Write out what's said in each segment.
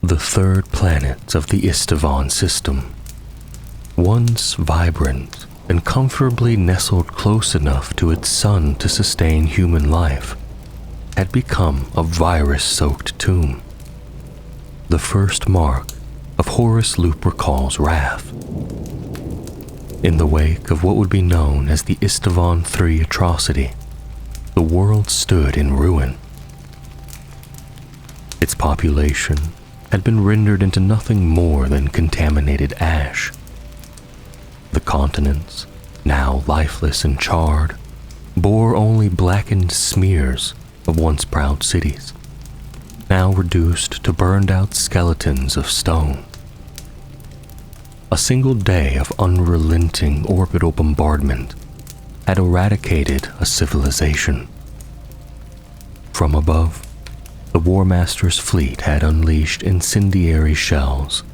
The third planet of the Istvaan system, once vibrant and comfortably nestled close enough to its sun to sustain human life, had become a virus-soaked tomb. The first mark of Horus Lupercal's wrath. In the wake of what would be known as the Istvaan V atrocity, the world stood in ruin. Its population had been rendered into nothing more than contaminated ash. The continents, now lifeless and charred, bore only blackened smears of once proud cities, now reduced to burned-out skeletons of stone. A single day of unrelenting orbital bombardment had eradicated a civilization. From above, the War Master's fleet had unleashed incendiary shells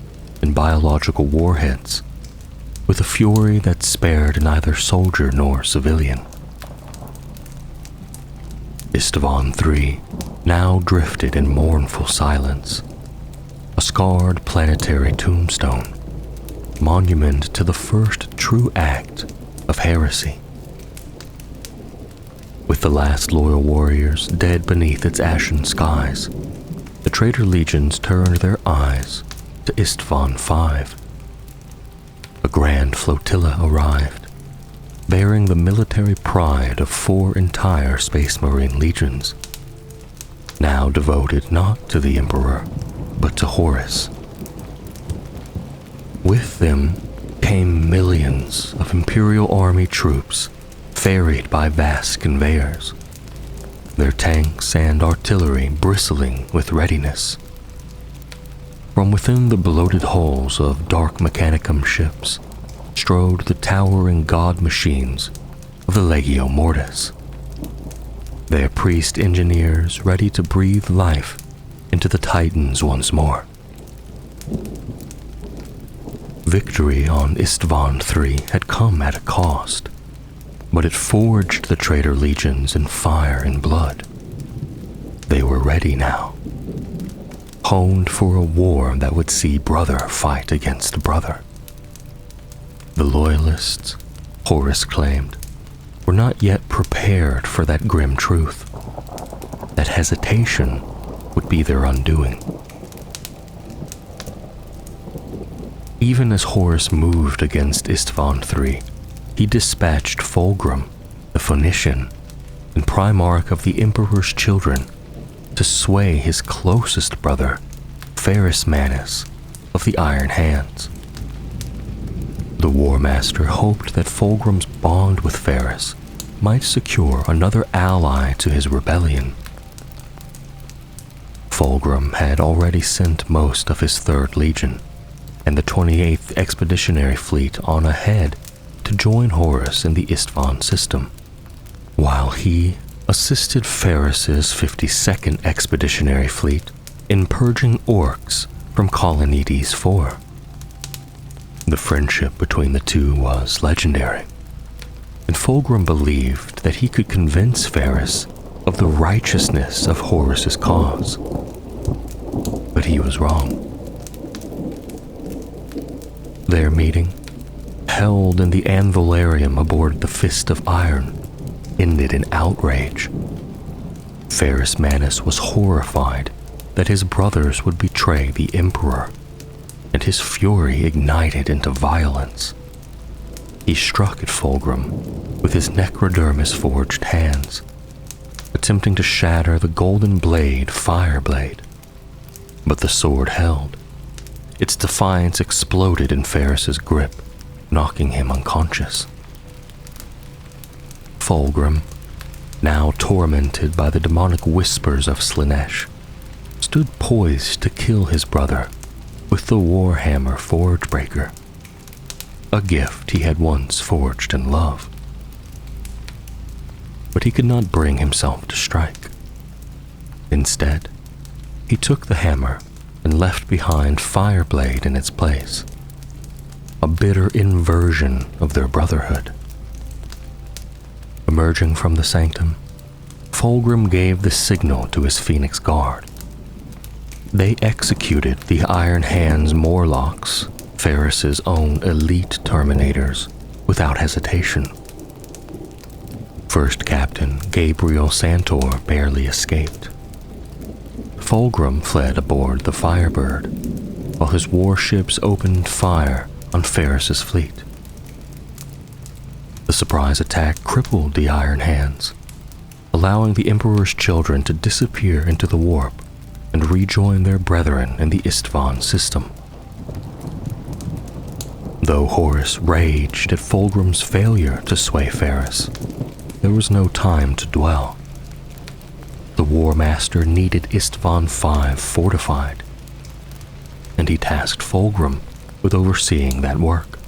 and biological warheads with a fury that spared neither soldier nor civilian. Istvaan III now drifted in mournful silence, a scarred planetary tombstone, monument to the first true act of heresy. With the last loyal warriors dead beneath its ashen skies, the traitor legions turned their eyes to Istvaan V. A grand flotilla arrived, bearing the military pride of 4 entire Space Marine legions, now devoted not to the Emperor, but to Horus. With them came millions of Imperial Army troops ferried by vast conveyors, their tanks and artillery bristling with readiness. From within the bloated hulls of dark Mechanicum ships strode the towering god machines of the Legio Mortis, their priest engineers ready to breathe life into the Titans once more. Victory on Istvaan III had come at a cost, but it forged the traitor legions in fire and blood. They were ready now, honed for a war that would see brother fight against brother. The loyalists, Horus claimed, were not yet prepared for that grim truth, that hesitation would be their undoing. Even as Horus moved against Istvaan III, he dispatched Fulgrim, the Phoenician, and Primarch of the Emperor's children, to sway his closest brother, Ferrus Manus of the Iron Hands. The War Master hoped that Fulgrim's bond with Ferrus might secure another ally to his rebellion. Fulgrim had already sent most of his 3rd Legion and the 28th Expeditionary Fleet on ahead to join Horus in the Istvaan system, while he assisted Ferrus's 52nd Expeditionary Fleet in purging orcs from Colonides IV. The friendship between the two was legendary, and Fulgrim believed that he could convince Ferrus of the righteousness of Horus's cause. But he was wrong. Their meeting, held in the Anvilarium aboard the Fist of Iron, ended in outrage. Ferrus Manus was horrified that his brothers would betray the Emperor, and his fury ignited into violence. He struck at Fulgrim with his necrodermis-forged hands, attempting to shatter the golden blade Fireblade. But the sword held. Its defiance exploded in Ferrus's grip, knocking him unconscious. Fulgrim, now tormented by the demonic whispers of Slaanesh, stood poised to kill his brother with the Warhammer Forgebreaker, a gift he had once forged in love. But he could not bring himself to strike. Instead, he took the hammer and left behind Fireblade in its place, a bitter inversion of their brotherhood. Emerging from the sanctum, Fulgrim gave the signal to his Phoenix Guard. They executed the Iron Hands Morlocks, Ferris's own elite Terminators, without hesitation. First Captain Gabriel Santor barely escaped. Fulgrim fled aboard the Firebird, while his warships opened fire on Ferris's fleet. The surprise attack crippled the Iron Hands, allowing the Emperor's children to disappear into the warp and rejoin their brethren in the Istvaan system. Though Horus raged at Fulgrim's failure to sway Ferris, there was no time to dwell. The War Master needed Istvaan V fortified, and he tasked Fulgrim with overseeing that work.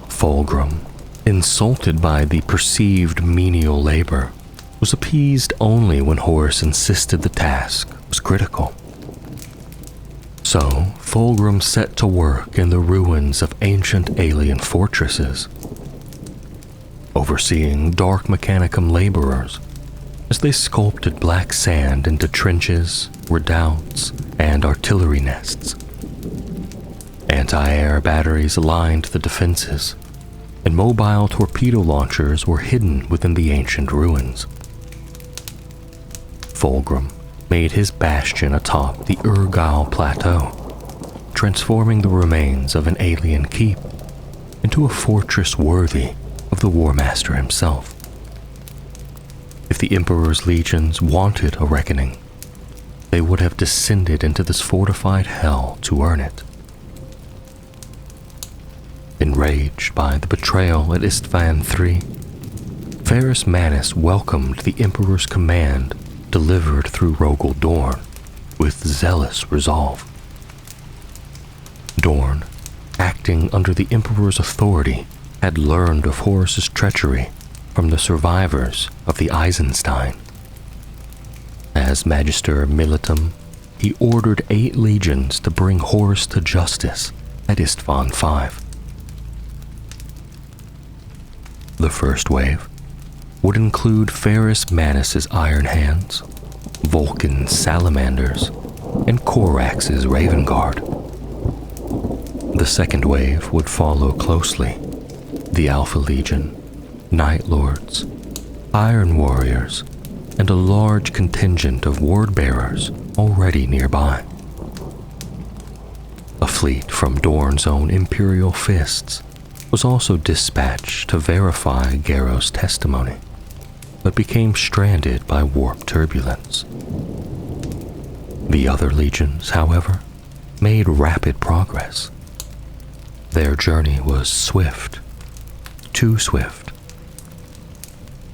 Fulgrim, insulted by the perceived menial labor, was appeased only when Horus insisted the task was critical. So, Fulgrim set to work in the ruins of ancient alien fortresses, overseeing Dark Mechanicum laborers as they sculpted black sand into trenches, redoubts, and artillery nests. Anti-air batteries lined the defenses, and mobile torpedo launchers were hidden within the ancient ruins. Fulgrim made his bastion atop the Urgal Plateau, transforming the remains of an alien keep into a fortress worthy of the War Master himself. If the Emperor's legions wanted a reckoning, they would have descended into this fortified hell to earn it. Enraged by the betrayal at Istvaan V, Ferris Manus welcomed the Emperor's command delivered through Rogel Dorn with zealous resolve. Dorn, acting under the Emperor's authority, had learned of Horus's treachery from the survivors of the Eisenstein. As Magister Militum, he ordered 8 legions to bring Horus to justice at Istvaan V. The first wave would include Ferris Manus's Iron Hands, Vulcan's Salamanders, and Corax's Raven Guard. The second wave would follow closely: the Alpha Legion, Night Lords, Iron Warriors, and a large contingent of Word Bearers already nearby. A fleet from Dorn's own Imperial Fists was also dispatched to verify Garrow's testimony, but became stranded by warp turbulence. The other legions, however, made rapid progress. Their journey was swift, too swift.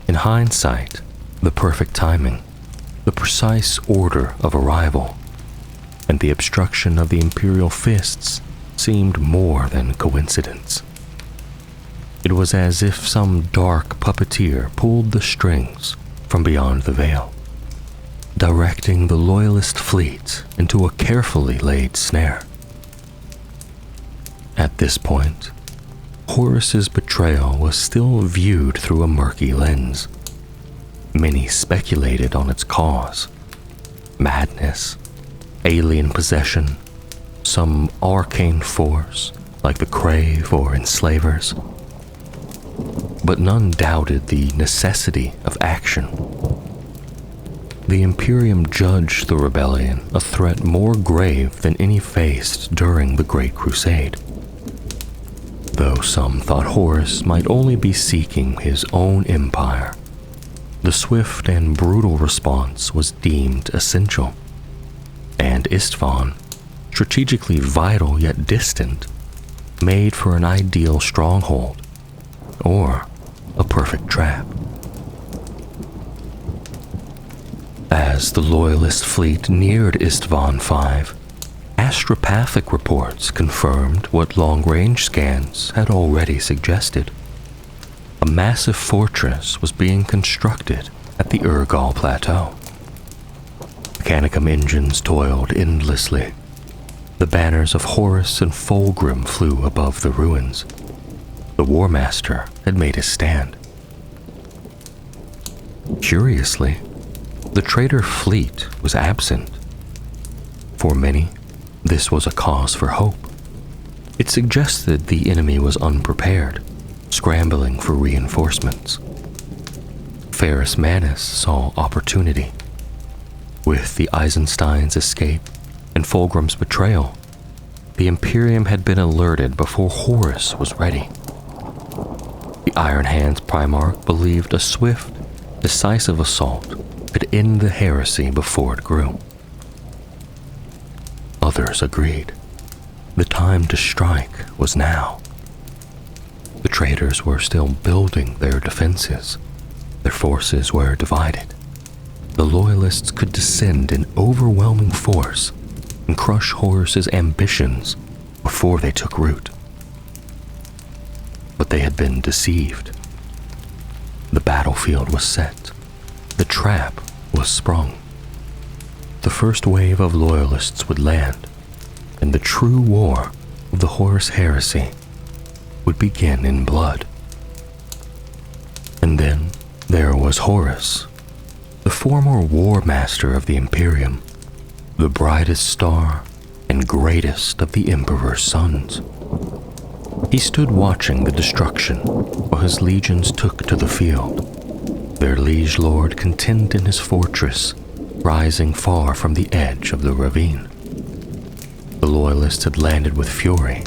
In hindsight, the perfect timing, the precise order of arrival, and the obstruction of the Imperial Fists seemed more than coincidence. It was as if some dark puppeteer pulled the strings from beyond the veil, directing the Loyalist fleet into a carefully laid snare. At this point, Horus's betrayal was still viewed through a murky lens. Many speculated on its cause: madness, alien possession, some arcane force like the Crave or Enslavers. But none doubted the necessity of action. The Imperium judged the rebellion a threat more grave than any faced during the Great Crusade. Though some thought Horus might only be seeking his own empire, the swift and brutal response was deemed essential, and Istvaan, strategically vital yet distant, made for an ideal stronghold, or a perfect trap. As the Loyalist fleet neared Istvaan V, astropathic reports confirmed what long-range scans had already suggested. A massive fortress was being constructed at the Urgal Plateau. Mechanicum engines toiled endlessly. The banners of Horus and Fulgrim flew above the ruins. The War Master had made his stand. Curiously, the traitor fleet was absent. For many, this was a cause for hope. It suggested the enemy was unprepared, scrambling for reinforcements. Ferrus Manus saw opportunity. With the Eisenstein's escape and Fulgrim's betrayal, the Imperium had been alerted before Horus was ready. The Iron Hands Primarch believed a swift, decisive assault could end the heresy before it grew. Others agreed. The time to strike was now. The traitors were still building their defenses. Their forces were divided. The Loyalists could descend in overwhelming force and crush Horus's ambitions before they took root. But they had been deceived. The battlefield was set. The trap was sprung. The first wave of Loyalists would land, and the true war of the Horus Heresy would begin in blood. And then there was Horus, the former war master of the Imperium, the brightest star and greatest of the Emperor's sons. He stood watching the destruction while his legions took to the field, their liege lord content in his fortress, rising far from the edge of the ravine. The Loyalists had landed with fury,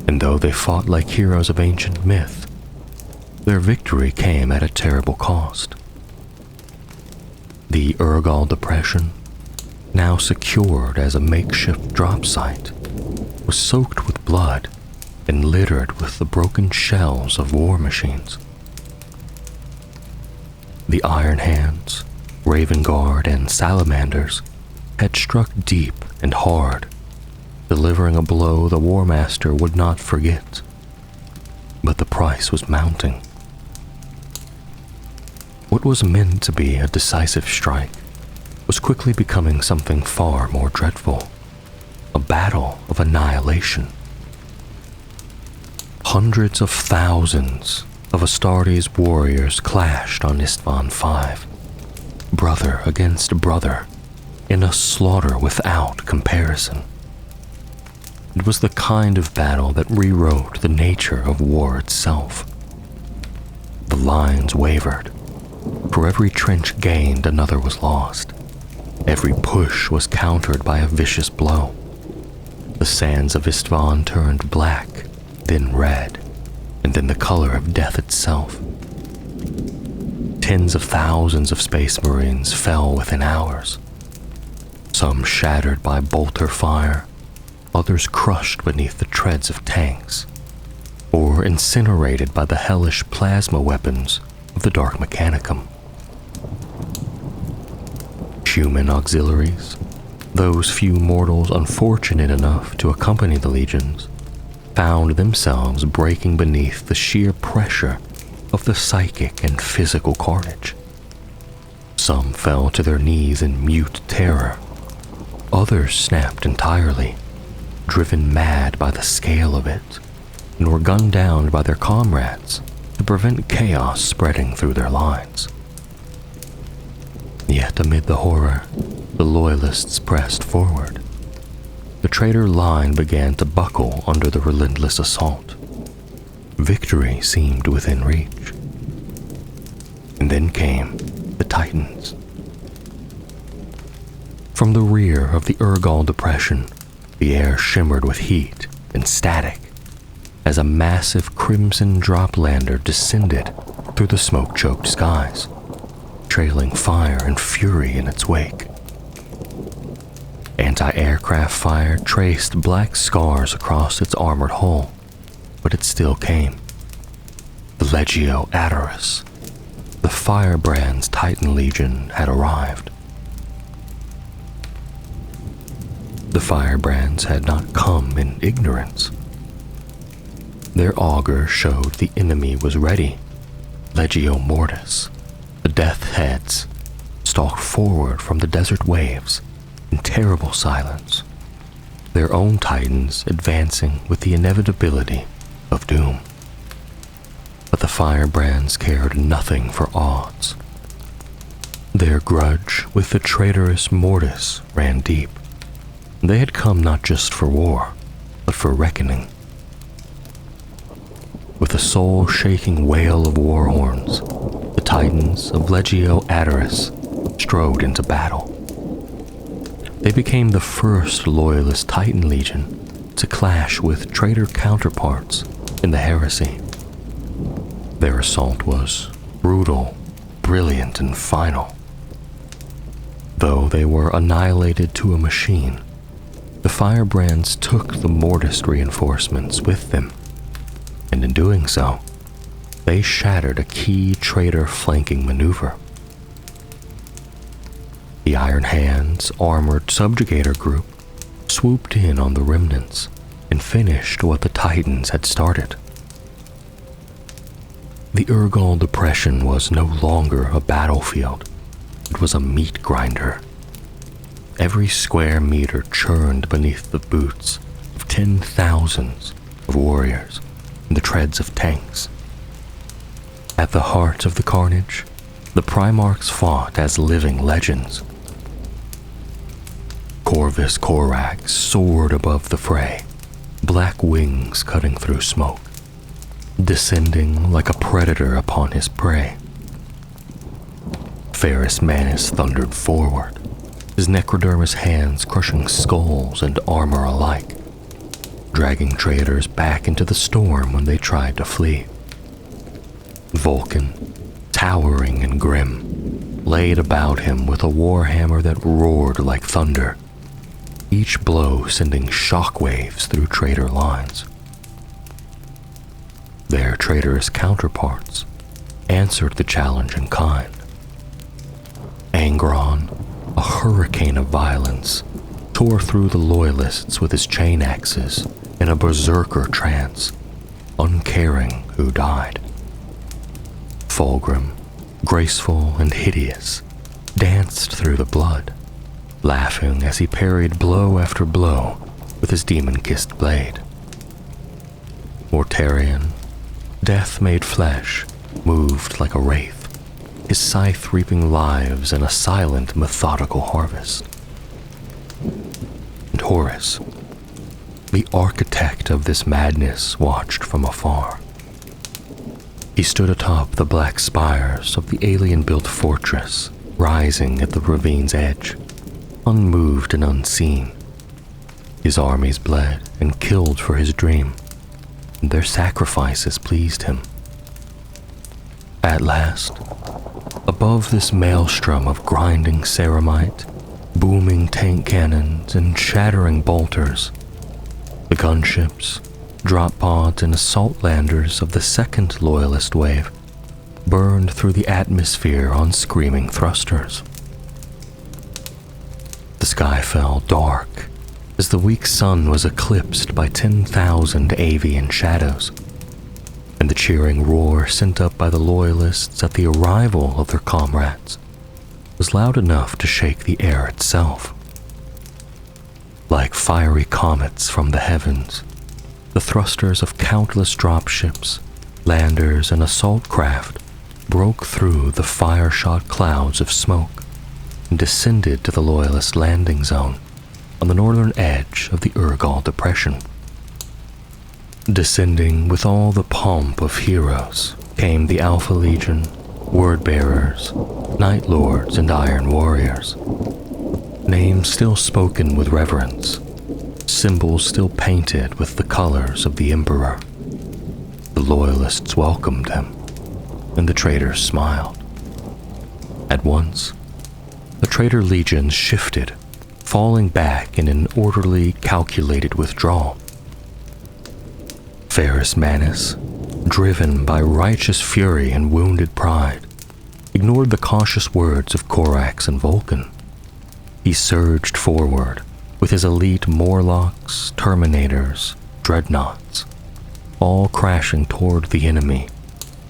and though they fought like heroes of ancient myth, their victory came at a terrible cost. The Urgal Depression, now secured as a makeshift drop site, was soaked with blood and littered with the broken shells of war machines. The Iron Hands, Raven Guard, and Salamanders had struck deep and hard, delivering a blow the War Master would not forget. But the price was mounting. What was meant to be a decisive strike was quickly becoming something far more dreadful, a battle of annihilation. Hundreds of thousands of Astartes warriors clashed on Istvaan V, brother against brother, in a slaughter without comparison. It was the kind of battle that rewrote the nature of war itself. The lines wavered. For every trench gained, another was lost. Every push was countered by a vicious blow. The sands of Istvaan turned black, then red, and then the color of death itself. Tens of thousands of Space Marines fell within hours. Some shattered by bolter fire, others crushed beneath the treads of tanks, or incinerated by the hellish plasma weapons of the Dark Mechanicum. Human auxiliaries, those few mortals unfortunate enough to accompany the legions, found themselves breaking beneath the sheer pressure of the psychic and physical carnage. Some fell to their knees in mute terror. Others snapped entirely, driven mad by the scale of it, and were gunned down by their comrades to prevent chaos spreading through their lines. Yet amid the horror, the Loyalists pressed forward. The traitor line began to buckle under the relentless assault. Victory seemed within reach. And then came the Titans. From the rear of the Urgal Depression, the air shimmered with heat and static as a massive crimson drop lander descended through the smoke-choked skies, trailing fire and fury in its wake. Anti-aircraft fire traced black scars across its armored hull, but it still came. The Legio Adoris, the Firebrand's Titan Legion, had arrived. The Firebrands had not come in ignorance. Their augur showed the enemy was ready. Legio Mortis, the Death Heads, stalked forward from the desert waves in terrible silence, their own titans advancing with the inevitability of doom. But the Firebrands cared nothing for odds. Their grudge with the traitorous Mortis ran deep. They had come not just for war, but for reckoning. With a soul-shaking wail of war horns, the Titans of Legio Adoris strode into battle. They became the first Loyalist Titan Legion to clash with traitor counterparts in the Heresy. Their assault was brutal, brilliant, and final. Though they were annihilated to a machine, the Firebrands took the Mortis reinforcements with them, and in doing so, they shattered a key traitor flanking maneuver. The Iron Hands armored subjugator group swooped in on the remnants and finished what the Titans had started. The Urgal Depression was no longer a battlefield. It was a meat grinder. Every square meter churned beneath the boots of 10,000s of warriors and the treads of tanks. At the heart of the carnage, the Primarchs fought as living legends. Corvus Corax soared above the fray, black wings cutting through smoke, descending like a predator upon his prey. Ferrus Manus thundered forward, his necrodermis hands crushing skulls and armor alike, dragging traitors back into the storm when they tried to flee. Vulcan, towering and grim, laid about him with a warhammer that roared like thunder, each blow sending shockwaves through traitor lines. Their traitorous counterparts answered the challenge in kind. Angron, a hurricane of violence, tore through the Loyalists with his chain axes in a berserker trance, uncaring who died. Fulgrim, graceful and hideous, danced through the blood, laughing as he parried blow after blow with his demon-kissed blade. Mortarion, death made flesh, moved like a wraith, his scythe reaping lives in a silent, methodical harvest. And Horus, the architect of this madness, watched from afar. He stood atop the black spires of the alien-built fortress, rising at the ravine's edge, unmoved and unseen. His armies bled and killed for his dream, and their sacrifices pleased him. At last, above this maelstrom of grinding ceramite, booming tank cannons, and shattering bolters, the gunships, drop pods, and assault landers of the second Loyalist wave burned through the atmosphere on screaming thrusters. The sky fell dark as the weak sun was eclipsed by 10,000 avian shadows, and the cheering roar sent up by the Loyalists at the arrival of their comrades was loud enough to shake the air itself. Like fiery comets from the heavens, the thrusters of countless dropships, landers, and assault craft broke through the fire-shot clouds of smoke and descended to the Loyalist landing zone on the northern edge of the Urgal Depression. Descending with all the pomp of heroes came the Alpha Legion, Word-Bearers, Night Lords, and Iron Warriors. Names still spoken with reverence, symbols still painted with the colors of the Emperor. The Loyalists welcomed them, and the traitors smiled. At once, the traitor legions shifted, falling back in an orderly, calculated withdrawal. Ferrus Manus, driven by righteous fury and wounded pride, ignored the cautious words of Corax and Vulcan. He surged forward with his elite Morlocks, Terminators, Dreadnoughts, all crashing toward the enemy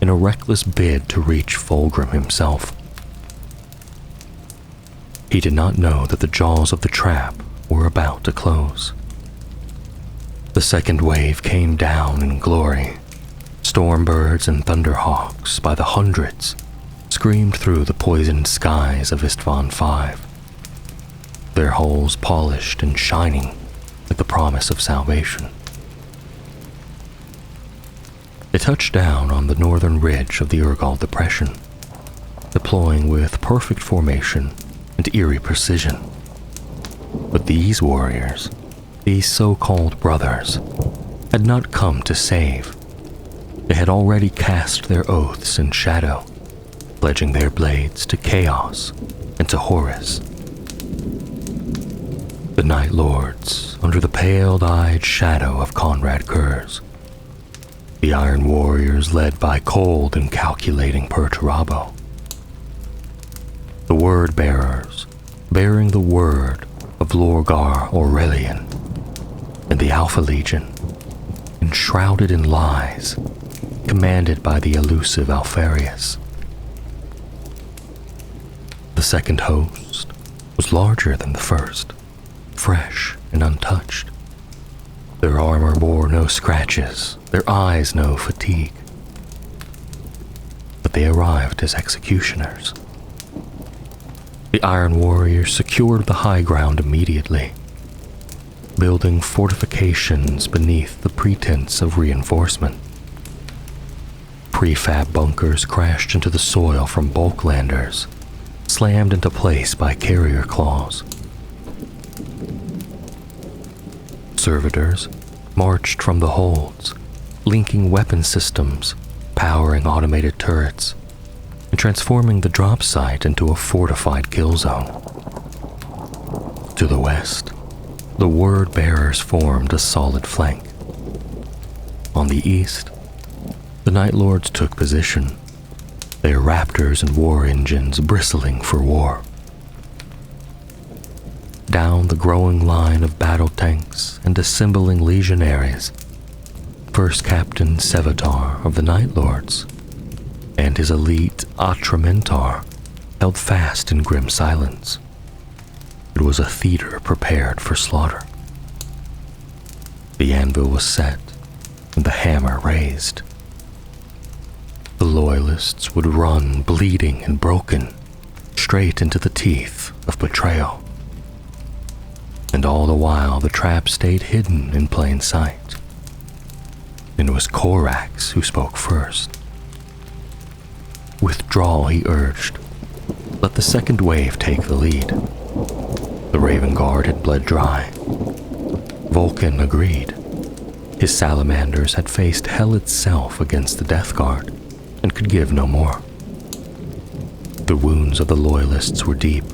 in a reckless bid to reach Fulgrim himself. He did not know that the jaws of the trap were about to close. The second wave came down in glory. Stormbirds and thunderhawks by the hundreds screamed through the poisoned skies of Istvaan V. their hulls polished and shining with the promise of salvation. They touched down on the northern ridge of the Urgal Depression, deploying with perfect formation and eerie precision. But these warriors, these so-called brothers, had not come to save. They had already cast their oaths in shadow, pledging their blades to chaos and to Horus. The Night Lords, under the pale-eyed shadow of Conrad Kurz. The Iron Warriors led by cold and calculating Perturabo. The Word Bearers, bearing the word of Lorgar Aurelian. And the Alpha Legion, enshrouded in lies, commanded by the elusive Alfarius. The second host was larger than the first, fresh and untouched. Their armor bore no scratches, their eyes no fatigue. But they arrived as executioners. The Iron Warriors secured the high ground immediately, building fortifications beneath the pretense of reinforcement. Prefab bunkers crashed into the soil from bulklanders, slammed into place by carrier claws. Servitors marched from the holds, linking weapon systems, powering automated turrets, and transforming the drop site into a fortified kill zone. To the west, the Word Bearers formed a solid flank. On the east, the Night Lords took position, their raptors and war engines bristling for war. Down the growing line of battle tanks and assembling legionaries, First Captain Sevatar of the Night Lords and his elite Atramentar held fast in grim silence. It was a theater prepared for slaughter. The anvil was set and the hammer raised. The Loyalists would run bleeding and broken straight into the teeth of betrayal. And all the while the trap stayed hidden in plain sight. And it was Corax who spoke first. Withdraw, he urged. Let the second wave take the lead. The Raven Guard had bled dry. Vulcan agreed. His Salamanders had faced hell itself against the Death Guard and could give no more. The wounds of the Loyalists were deep,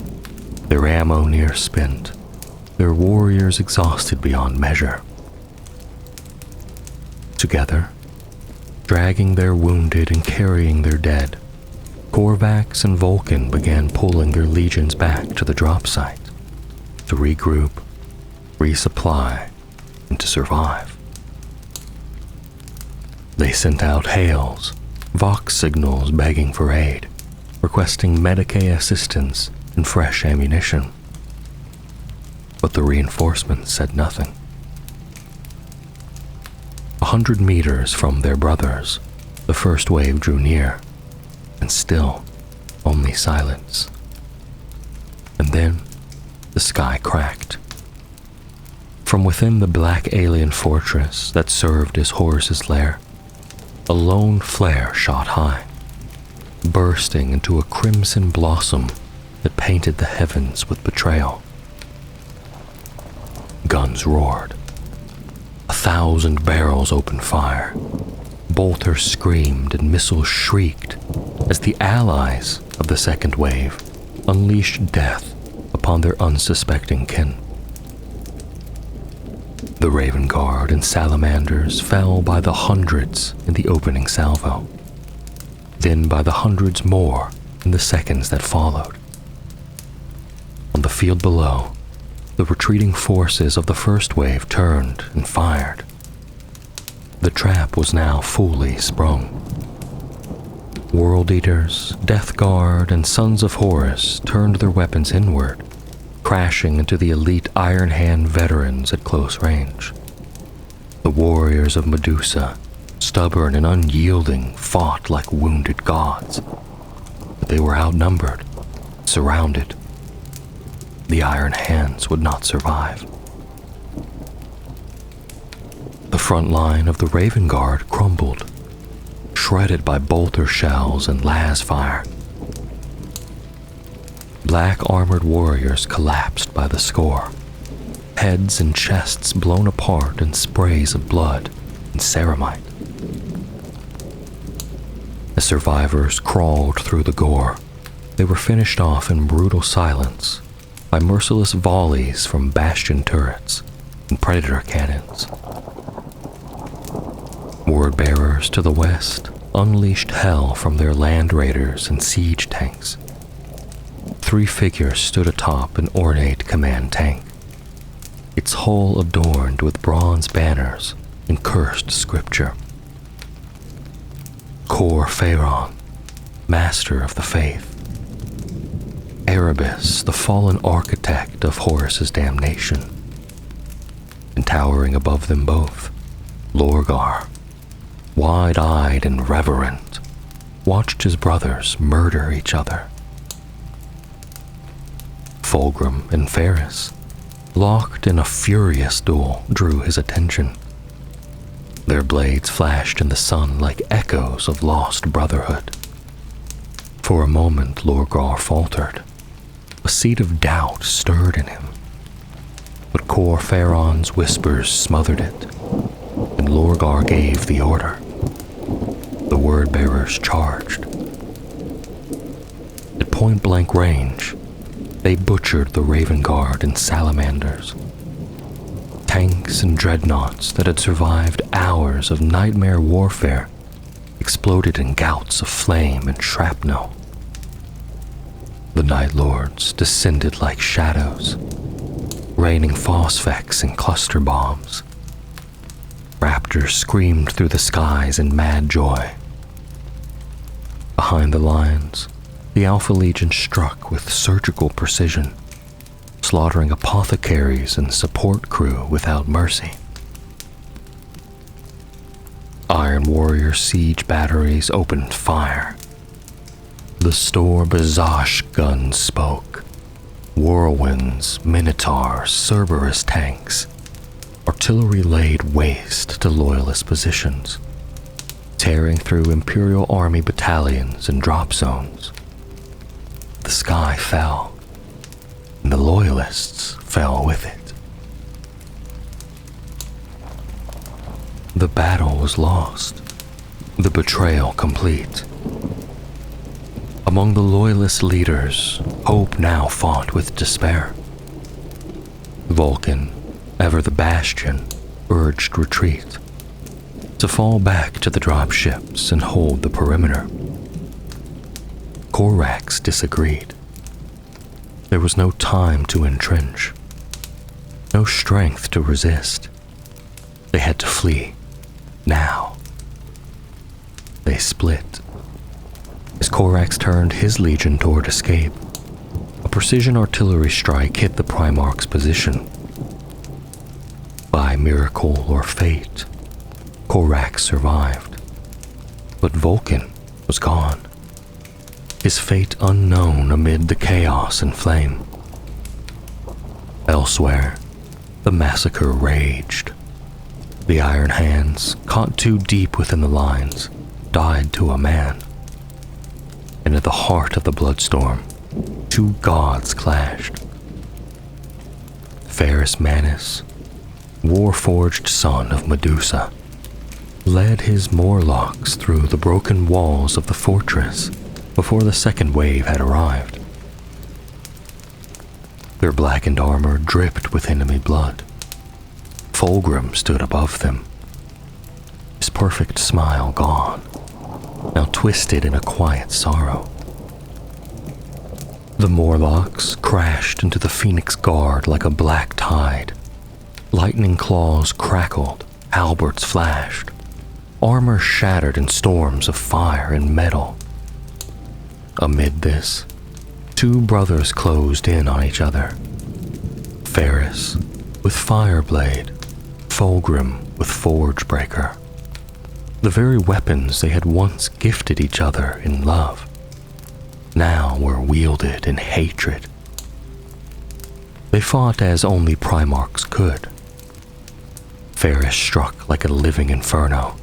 their ammo near spent, their warriors exhausted beyond measure. Together, dragging their wounded and carrying their dead, Korvax and Vulcan began pulling their legions back to the drop site to regroup, resupply, and to survive. They sent out hails, Vox signals begging for aid, requesting Medicae assistance and fresh ammunition. But the reinforcements said nothing. 100 meters from their brothers, the first wave drew near, and still only silence. And then the sky cracked. From within the black alien fortress that served as Horus's lair, a lone flare shot high, bursting into a crimson blossom that painted the heavens with betrayal. Guns roared. 1,000 barrels opened fire. Bolters screamed and missiles shrieked as the allies of the second wave unleashed death upon their unsuspecting kin. The Raven Guard and Salamanders fell by the hundreds in the opening salvo, then by the hundreds more in the seconds that followed. On the field below, the retreating forces of the first wave turned and fired. The trap was now fully sprung. World Eaters, Death Guard, and Sons of Horus turned their weapons inward, crashing into the elite Iron Hand veterans at close range. The warriors of Medusa, stubborn and unyielding, fought like wounded gods. But they were outnumbered, surrounded. the Iron Hands would not survive. The front line of the Raven Guard crumbled, shredded by bolter shells and las fire. Black armored warriors collapsed by the score, heads and chests blown apart in sprays of blood and ceramite. As survivors crawled through the gore, they were finished off in brutal silence by merciless volleys from bastion turrets and predator cannons. Word-bearers to the west unleashed hell from their land raiders and siege tanks. 3 figures stood atop an ornate command tank, its hull adorned with bronze banners and cursed scripture. Cor Pharaon, master of the faith. Erebus, the fallen architect of Horus's damnation. And towering above them both, Lorgar, wide-eyed and reverent, watched his brothers murder each other. Fulgrim and Ferris, locked in a furious duel, drew his attention. Their blades flashed in the sun like echoes of lost brotherhood. For a moment, Lorgar faltered. A seed of doubt stirred in him. But Cor Pharaon's whispers smothered it, and Lorgar gave the order. The word-bearers charged. At point-blank range, they butchered the Raven Guard and Salamanders. Tanks and dreadnoughts that had survived hours of nightmare warfare exploded in gouts of flame and shrapnel. The Night Lords descended like shadows, raining phosphex and cluster bombs. Raptors screamed through the skies in mad joy. Behind the lines, the Alpha Legion struck with surgical precision, slaughtering apothecaries and support crew without mercy. Iron Warrior siege batteries opened fire. The Stor Bazash guns spoke. Whirlwinds, Minotaurs, Cerberus tanks. Artillery laid waste to Loyalist positions, tearing through Imperial Army battalions and drop zones. The sky fell, and the Loyalists fell with it. The battle was lost, the betrayal complete. Among the Loyalist leaders, hope now fought with despair. Vulcan, ever the bastion, urged retreat, to fall back to the drop ships and hold the perimeter. Corax disagreed. There was no time to entrench, no strength to resist. They had to flee, now. They split. As Corax turned his legion toward escape, a precision artillery strike hit the Primarch's position. By miracle or fate, Corax survived, but Vulcan was gone, his fate unknown amid the chaos and flame. Elsewhere, the massacre raged. The Iron Hands, caught too deep within the lines, died to a man. And at the heart of the bloodstorm, 2 gods clashed. Ferrus Manus, war-forged son of Medusa, led his Morlocks through the broken walls of the fortress before the second wave had arrived. Their blackened armor dripped with enemy blood. Fulgrim stood above them, his perfect smile gone, now twisted in a quiet sorrow. The Morlocks crashed into the Phoenix Guard like a black tide. Lightning claws crackled, halberds flashed, armor shattered in storms of fire and metal. Amid this, 2 brothers closed in on each other. Ferrus with Fireblade, Fulgrim with Forgebreaker. The very weapons they had once gifted each other in love, now were wielded in hatred. They fought as only Primarchs could. Ferris struck like a living inferno,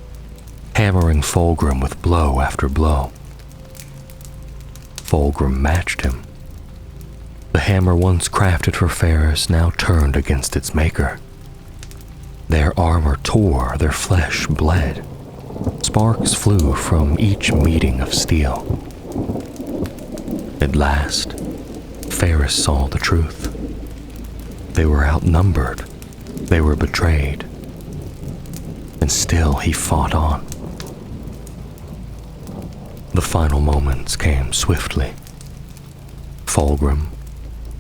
hammering Fulgrim with blow after blow. Fulgrim matched him. The hammer once crafted for Ferris now turned against its maker. Their armor tore, their flesh bled. Sparks flew from each meeting of steel. At last, Ferris saw the truth. They were outnumbered. They were betrayed. And still he fought on. The final moments came swiftly. Fulgrim,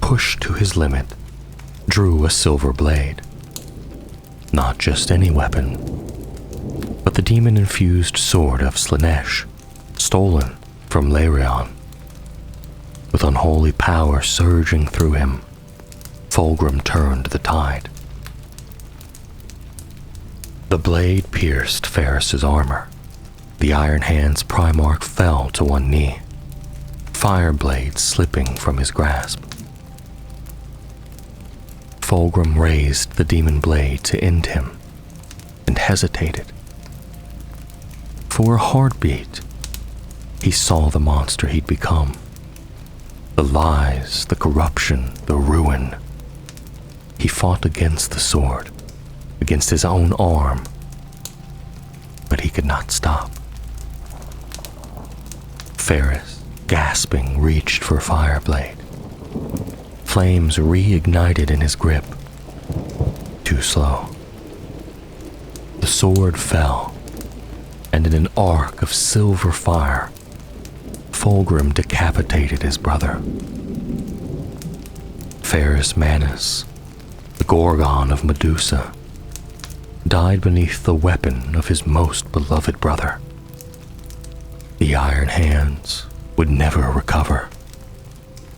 pushed to his limit, drew a silver blade. Not just any weapon, but the demon-infused sword of Slaanesh, stolen from Larion. With unholy power surging through him, Fulgrim turned the tide. The blade pierced Ferris's armor. The Iron Hand's Primarch fell to one knee, fire blades slipping from his grasp. Fulgrim raised the demon blade to end him, and hesitated. For a heartbeat, he saw the monster he'd become. The lies, the corruption, the ruin. He fought against the sword, against his own arm, but he could not stop. Ferris, gasping, reached for Fireblade. Flames reignited in his grip. Too slow. The sword fell, and in an arc of silver fire, Fulgrim decapitated his brother. Ferris Manus, the Gorgon of Medusa, died beneath the weapon of his most beloved brother. The Iron Hands would never recover,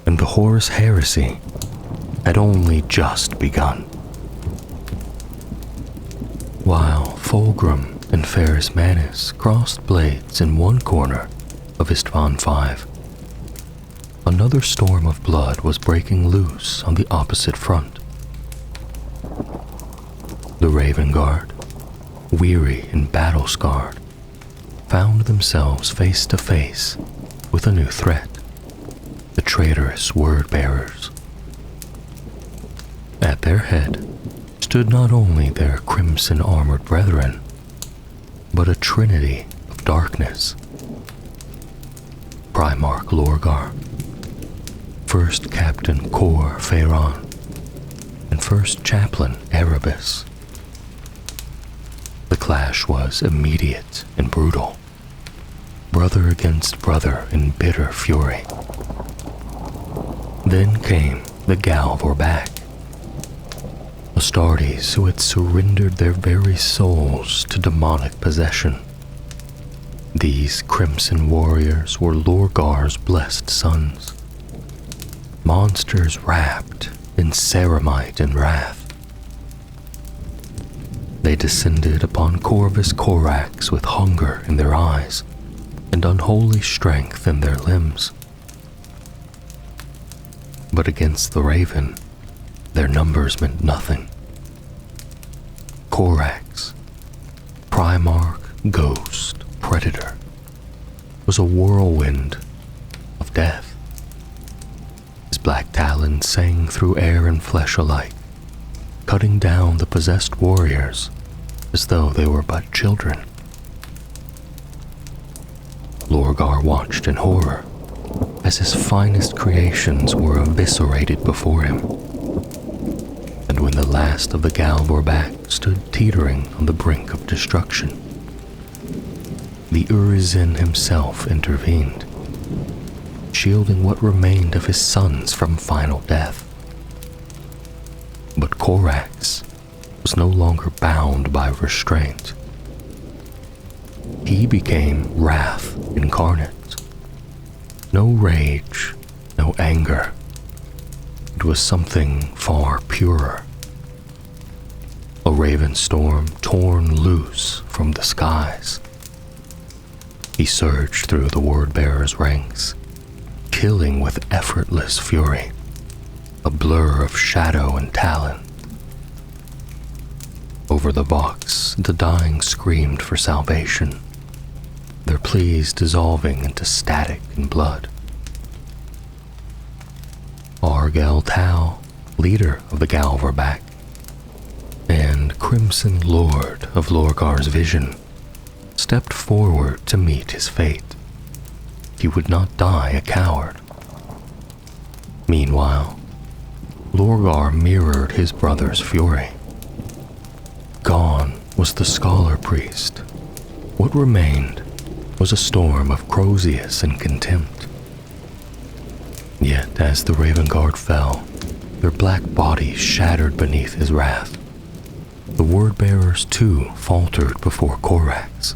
and the Horus Heresy had only just begun. While Fulgrim and Ferris Manus crossed blades in one corner of Istvaan V, another storm of blood was breaking loose on the opposite front. The Raven Guard, weary and battle-scarred, found themselves face to face with a new threat, the traitorous word-bearers. At their head stood not only their crimson-armored brethren, but a trinity of darkness. Primarch Lorgar, First Captain Cor Pharaon, and First Chaplain Erebus. The clash was immediate and brutal, brother against brother in bitter fury. Then came the Galvorbak, Astartes who had surrendered their very souls to demonic possession. These crimson warriors were Lorgar's blessed sons, monsters wrapped in ceramite and wrath. They descended upon Corvus Corax with hunger in their eyes and unholy strength in their limbs. But against the Raven, their numbers meant nothing. Corax, Primarch, Ghost, Predator, was a whirlwind of death. His black talons sang through air and flesh alike, cutting down the possessed warriors as though they were but children. Lorgar watched in horror as his finest creations were eviscerated before him. And when the last of the Galvorbak stood teetering on the brink of destruction, the Urizen himself intervened, shielding what remained of his sons from final death. But Corax was no longer bound by restraint. He became wrath incarnate. No rage, no anger. It was something far purer. A raven storm torn loose from the skies. He surged through the word-bearers' ranks, killing with effortless fury, a blur of shadow and talon. Over the box, the dying screamed for salvation, their pleas dissolving into static and blood. Argel Tau, leader of the Galverback, and Crimson Lord of Lorgar's vision, stepped forward to meet his fate. He would not die a coward. Meanwhile, Lorgar mirrored his brother's fury. Gone was the scholar priest. What remained was a storm of Crozius and contempt. Yet as the Ravenguard fell, their black bodies shattered beneath his wrath. The word-bearers too faltered before Corax.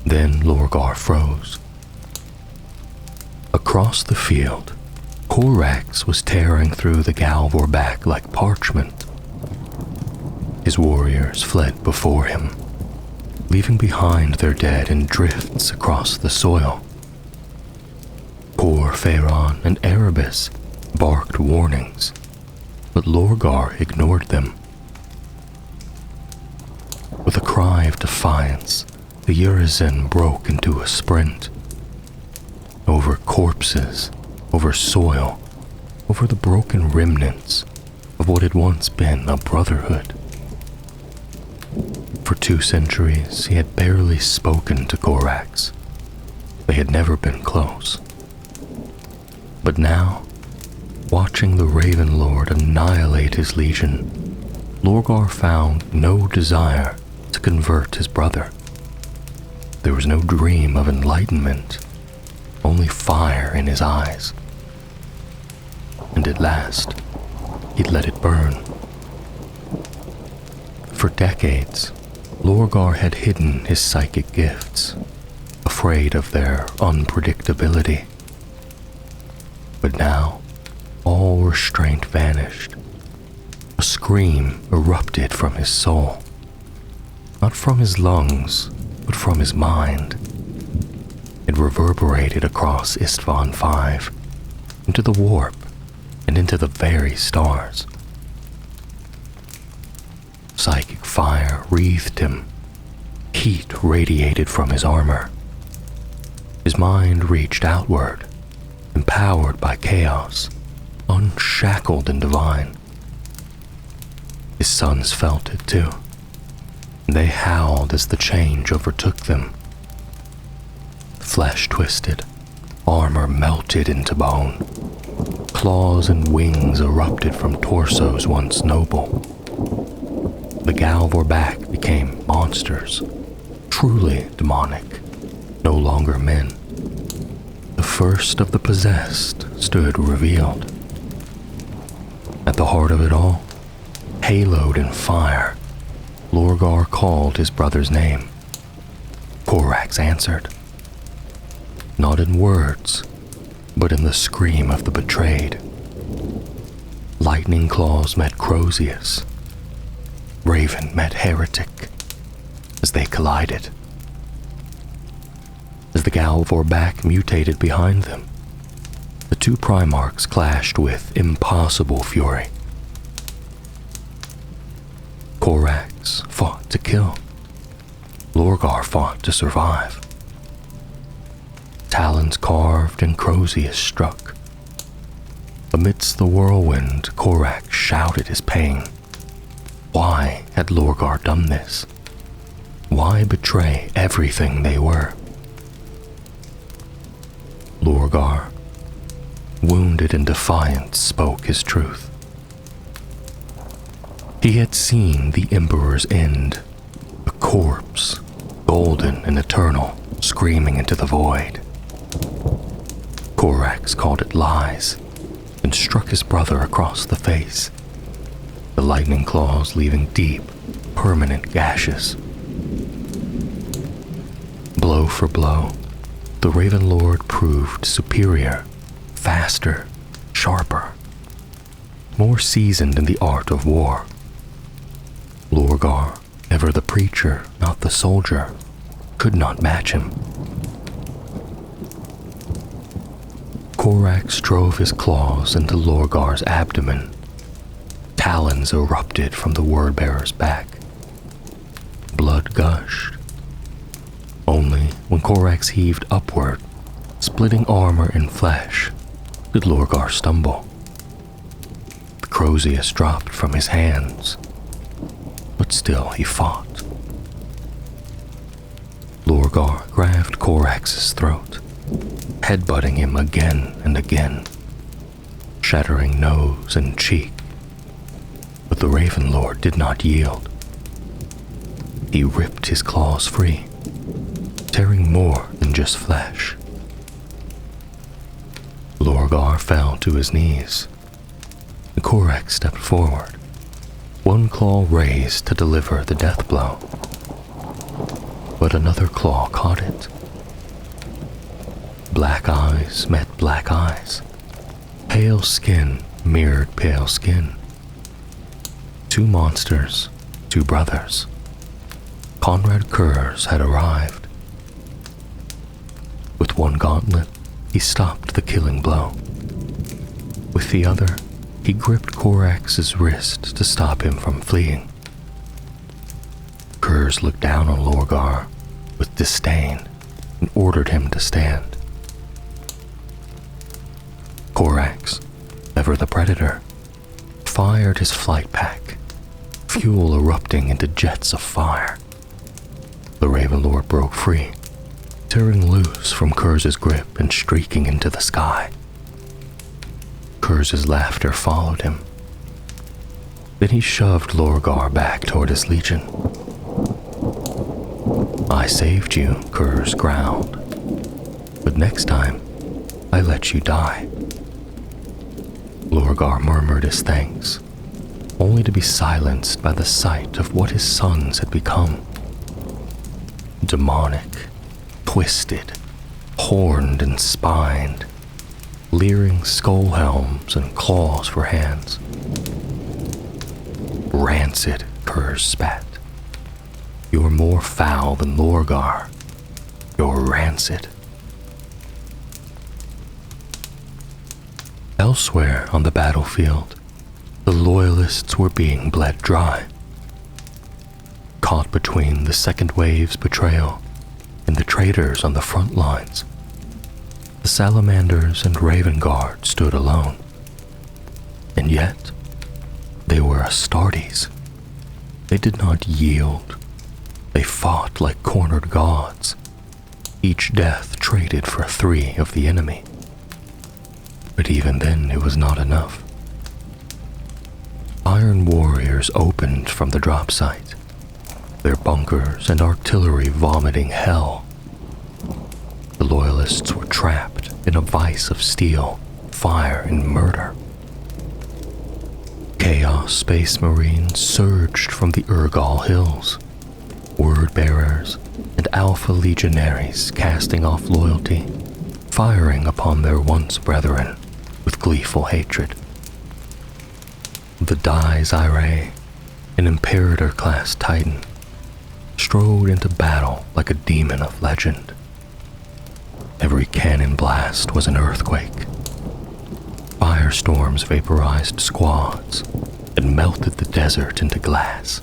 Then Lorgar froze. Across the field, Corax was tearing through the Galvorback like parchment. His warriors fled before him, leaving behind their dead in drifts across the soil. Poor Pharaon and Erebus barked warnings, but Lorgar ignored them. With a cry of defiance, the Urizen broke into a sprint. Over corpses, over soil, over the broken remnants of what had once been a brotherhood. For 2 centuries, he had barely spoken to Corax. They had never been close. But now, watching the Raven Lord annihilate his legion, Lorgar found no desire to convert his brother. There was no dream of enlightenment, only fire in his eyes. And at last, he'd let it burn. For decades, Lorgar had hidden his psychic gifts, afraid of their unpredictability. But now, all restraint vanished. A scream erupted from his soul. Not from his lungs, but from his mind. It reverberated across Istvaan V, into the warp, and into the very stars. Psychic fire wreathed him. Heat radiated from his armor. His mind reached outward, empowered by chaos, unshackled and divine. His sons felt it too. They howled as the change overtook them. Flesh twisted, armor melted into bone. Claws and wings erupted from torsos once noble. The Galvorback became monsters, truly demonic, no longer men. The first of the possessed stood revealed. At the heart of it all, haloed in fire, Lorgar called his brother's name. Corax answered. Not in words, but in the scream of the betrayed. Lightning claws met Crozius. Raven met Heretic as they collided. As the Galvorback mutated behind them, the 2 Primarchs clashed with impossible fury. Corax fought to kill. Lorgar fought to survive. Talons carved and Crozius struck. Amidst the whirlwind, Corax shouted his pain. Why had Lorgar done this? Why betray everything they were? Lorgar, wounded and defiant, spoke his truth. He had seen the Emperor's end, a corpse, golden and eternal, screaming into the void. Corax called it lies and struck his brother across the face, the lightning claws leaving deep, permanent gashes. Blow for blow, the Raven Lord proved superior, faster, sharper, more seasoned in the art of war. Lorgar, ever the preacher, not the soldier, could not match him. Corax drove his claws into Lorgar's abdomen. Talons erupted from the word-bearer's back. Blood gushed. Only when Corax heaved upward, splitting armor and flesh, did Lorgar stumble. The Crozius dropped from his hands, but still he fought. Lorgar grabbed Corax's throat, headbutting him again and again, shattering nose and cheek. But the Raven Lord did not yield. He ripped his claws free, tearing more than just flesh. Lorgar fell to his knees. The Corax stepped forward, one claw raised to deliver the death blow. But another claw caught it. Black eyes met black eyes. Pale skin mirrored pale skin. Two monsters, two brothers. Conrad Kurz had arrived. With one gauntlet, he stopped the killing blow. With the other, he gripped Corax's wrist to stop him from fleeing. Kurz looked down on Lorgar with disdain and ordered him to stand. Corax, ever the predator, fired his flight pack, fuel erupting into jets of fire. The Raven Lord broke free, tearing loose from Kurz's grip and streaking into the sky. Kurz's laughter followed him. Then he shoved Lorgar back toward his legion. I saved you, Kurz growled, but next time, I let you die. Lorgar murmured his thanks, only to be silenced by the sight of what his sons had become. Demonic, twisted, horned and spined, leering skull helms and claws for hands. Rancid, Kurz spat. You're more foul than Lorgar. You're rancid. Elsewhere on the battlefield, the Loyalists were being bled dry. Caught between the second wave's betrayal and the traitors on the front lines, the Salamanders and Raven Guard stood alone. And yet, they were Astartes. They did not yield. They fought like cornered gods. Each death traded for 3 of the enemy. But even then, it was not enough. Iron warriors opened from the drop site, their bunkers and artillery vomiting hell. The Loyalists were trapped in a vice of steel, fire, and murder. Chaos Space Marines surged from the Urgal Hills, word-bearers and Alpha Legionaries casting off loyalty, firing upon their once brethren with gleeful hatred. The Dies Irae, an Imperator-class Titan, strode into battle like a demon of legend. Every cannon blast was an earthquake. Firestorms vaporized squads and melted the desert into glass.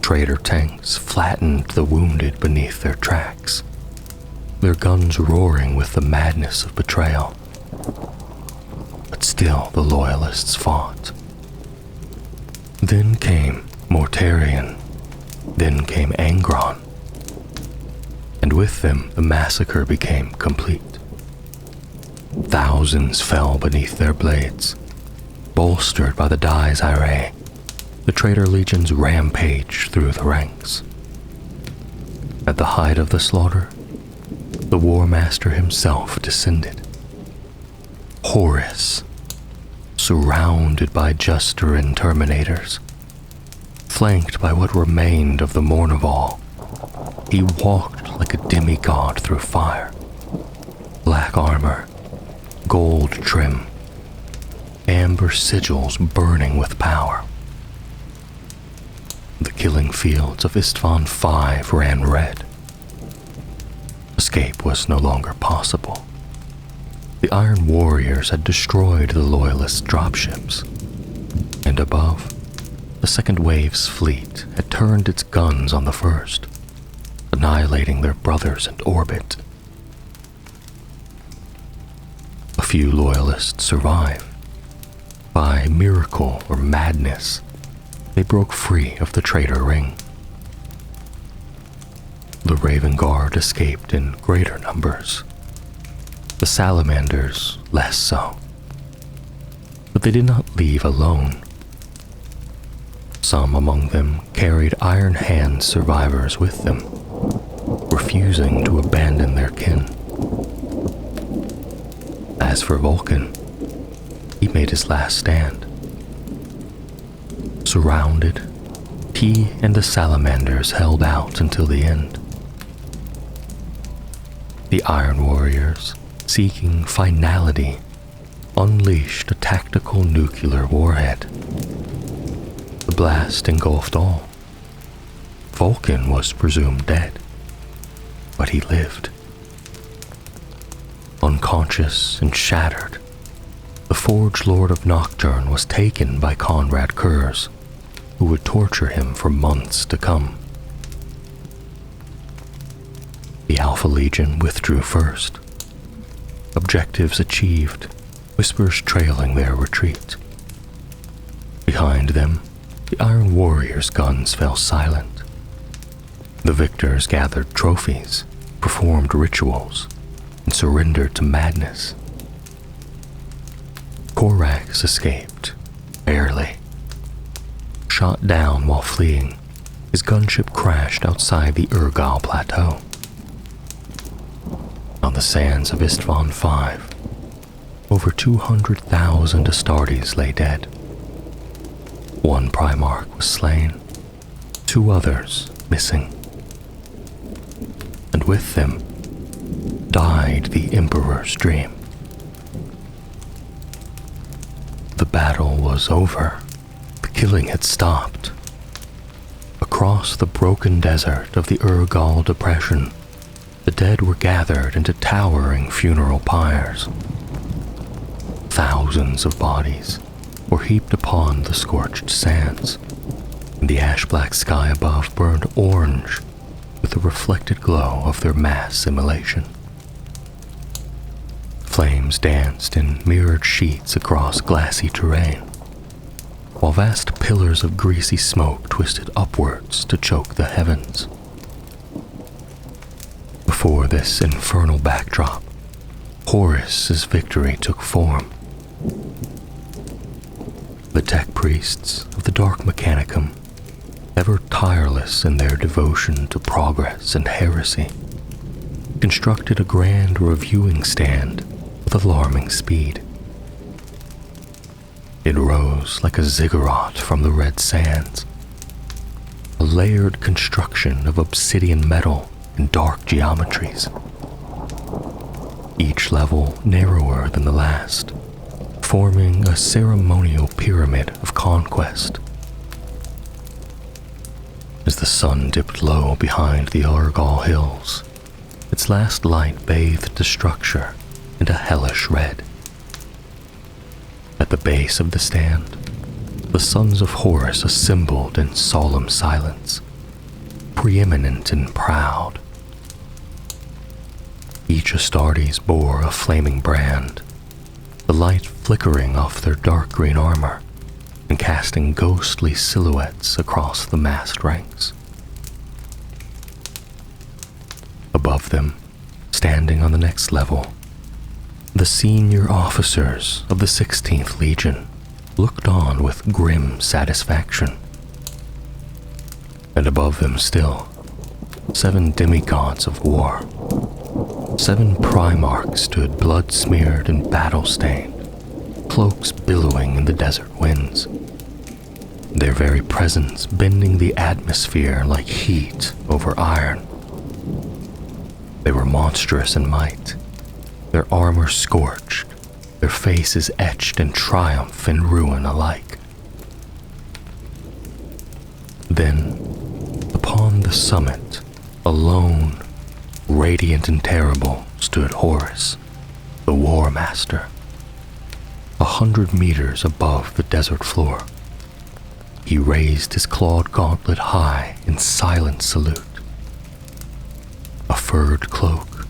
Traitor tanks flattened the wounded beneath their tracks, their guns roaring with the madness of betrayal. But still the Loyalists fought. Then came Mortarion, then came Angron, and with them the massacre became complete. Thousands fell beneath their blades. Bolstered by the Dies Irae, the traitor legions rampaged through the ranks. At the height of the slaughter, the War Master himself descended. Horus, surrounded by Justerin Terminators, flanked by what remained of the Mournival, he walked like a demigod through fire. Black armor, gold trim, amber sigils burning with power. The killing fields of Istvaan V ran red. Escape was no longer possible. Iron Warriors had destroyed the Loyalist dropships, and above, the second wave's fleet had turned its guns on the first, annihilating their brothers in orbit. A few Loyalists survive. By miracle or madness, they broke free of the traitor ring. The Raven Guard escaped in greater numbers. The Salamanders less so. But they did not leave alone. Some among them carried Iron Hand survivors with them, refusing to abandon their kin. As for Vulcan, he made his last stand. Surrounded, he and the Salamanders held out until the end. The Iron Warriors, seeking finality, unleashed a tactical nuclear warhead. The blast engulfed all. Vulcan was presumed dead, but he lived. Unconscious and shattered, the Forge Lord of Nocturne was taken by Conrad Kurz, who would torture him for months to come. The Alpha Legion withdrew first. Objectives achieved, whispers trailing their retreat. Behind them, the Iron Warriors' guns fell silent. The victors gathered trophies, performed rituals, and surrendered to madness. Corax escaped, barely. Shot down while fleeing, his gunship crashed outside the Urgal Plateau. On the sands of Istvaan V, over 200,000 Astartes lay dead. One Primarch was slain, 2 others missing. And with them died the Emperor's dream. The battle was over. The killing had stopped. Across the broken desert of the Urgal Depression, the dead were gathered into towering funeral pyres. Thousands of bodies were heaped upon the scorched sands, and the ash-black sky above burned orange with the reflected glow of their mass immolation. Flames danced in mirrored sheets across glassy terrain, while vast pillars of greasy smoke twisted upwards to choke the heavens. Before this infernal backdrop, Horus's victory took form. The tech priests of the Dark Mechanicum, ever tireless in their devotion to progress and heresy, constructed a grand reviewing stand with alarming speed. It rose like a ziggurat from the red sands, a layered construction of obsidian metal and dark geometries, each level narrower than the last, forming a ceremonial pyramid of conquest. As the sun dipped low behind the Urgal hills, its last light bathed the structure in a hellish red. At the base of the stand, the sons of Horus assembled in solemn silence, preeminent and proud. Each Astartes bore a flaming brand, the light flickering off their dark green armor and casting ghostly silhouettes across the massed ranks. Above them, standing on the next level, the senior officers of the 16th Legion looked on with grim satisfaction. And above them still, 7 demigods of war. 7 Primarchs stood blood-smeared and battle-stained, cloaks billowing in the desert winds, their very presence bending the atmosphere like heat over iron. They were monstrous in might, their armor scorched, their faces etched in triumph and ruin alike. Then, upon the summit, alone, radiant and terrible, stood Horus, the War Master, 100 meters above the desert floor. He raised his clawed gauntlet high in silent salute. A furred cloak,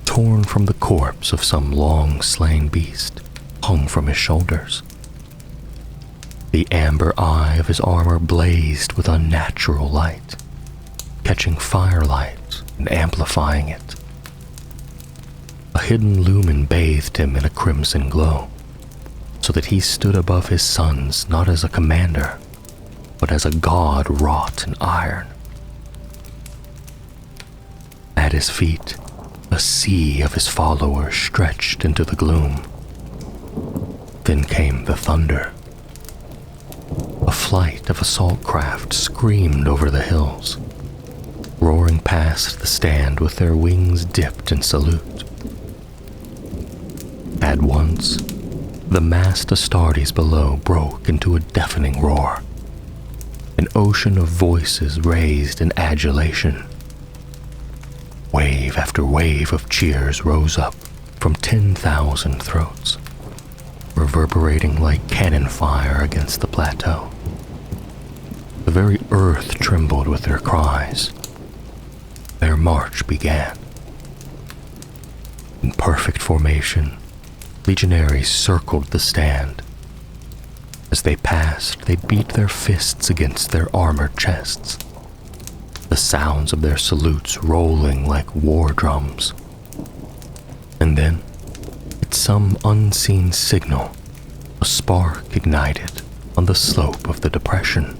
torn from the corpse of some long-slain beast, hung from his shoulders. The amber eye of his armor blazed with unnatural light, catching firelight and amplifying it. A hidden lumen bathed him in a crimson glow, so that he stood above his sons not as a commander, but as a god wrought in iron. At his feet, a sea of his followers stretched into the gloom. Then came the thunder. A flight of assault craft screamed over the hills, roaring past the stand with their wings dipped in salute. At once, the massed Astartes below broke into a deafening roar. An ocean of voices raised in adulation. Wave after wave of cheers rose up from 10,000 throats, reverberating like cannon fire against the plateau. The very earth trembled with their cries. Their march began. In perfect formation, legionaries circled the stand. As they passed, they beat their fists against their armored chests, the sounds of their salutes rolling like war drums. And then, at some unseen signal, a spark ignited on the slope of the depression.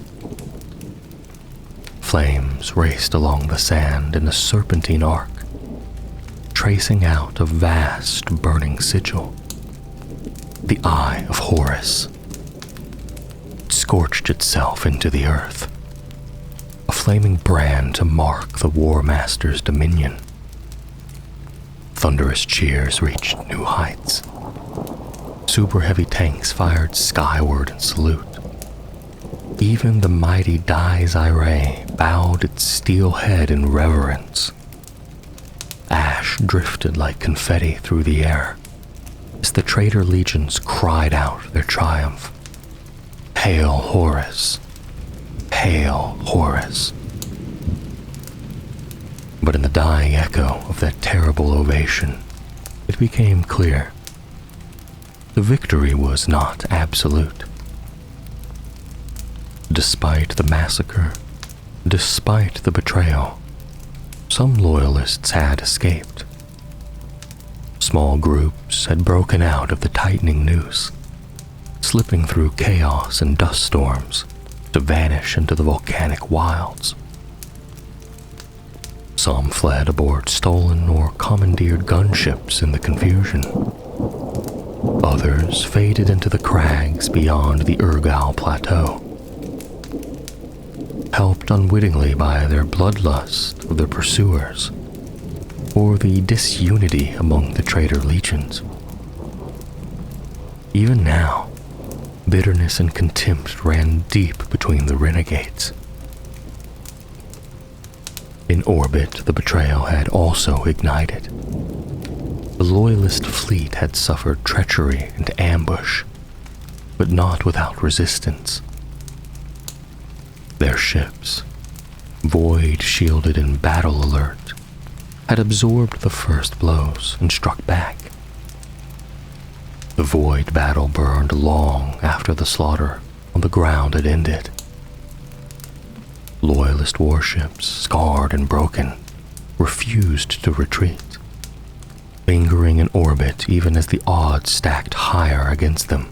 Flames raced along the sand in a serpentine arc, tracing out a vast burning sigil. The Eye of Horus. It scorched itself into the earth, a flaming brand to mark the War Master's dominion. Thunderous cheers reached new heights. Super heavy tanks fired skyward in salute. Even the mighty Dies Irae bowed its steel head in reverence. Ash drifted like confetti through the air as the traitor legions cried out their triumph. Hail Horus! Hail Horus! But in the dying echo of that terrible ovation, it became clear the victory was not absolute. Despite the massacre, despite the betrayal, some loyalists had escaped. Small groups had broken out of the tightening noose, slipping through chaos and dust storms to vanish into the volcanic wilds. Some fled aboard stolen or commandeered gunships in the confusion. Others faded into the crags beyond the Urgal Plateau, helped unwittingly by their bloodlust of their pursuers, or the disunity among the traitor legions. Even now, bitterness and contempt ran deep between the renegades. In orbit, the betrayal had also ignited. The loyalist fleet had suffered treachery and ambush, but not without resistance. Their ships, void shielded and battle alert, had absorbed the first blows and struck back. The void battle burned long after the slaughter on the ground had ended. Loyalist warships, scarred and broken, refused to retreat, lingering in orbit even as the odds stacked higher against them.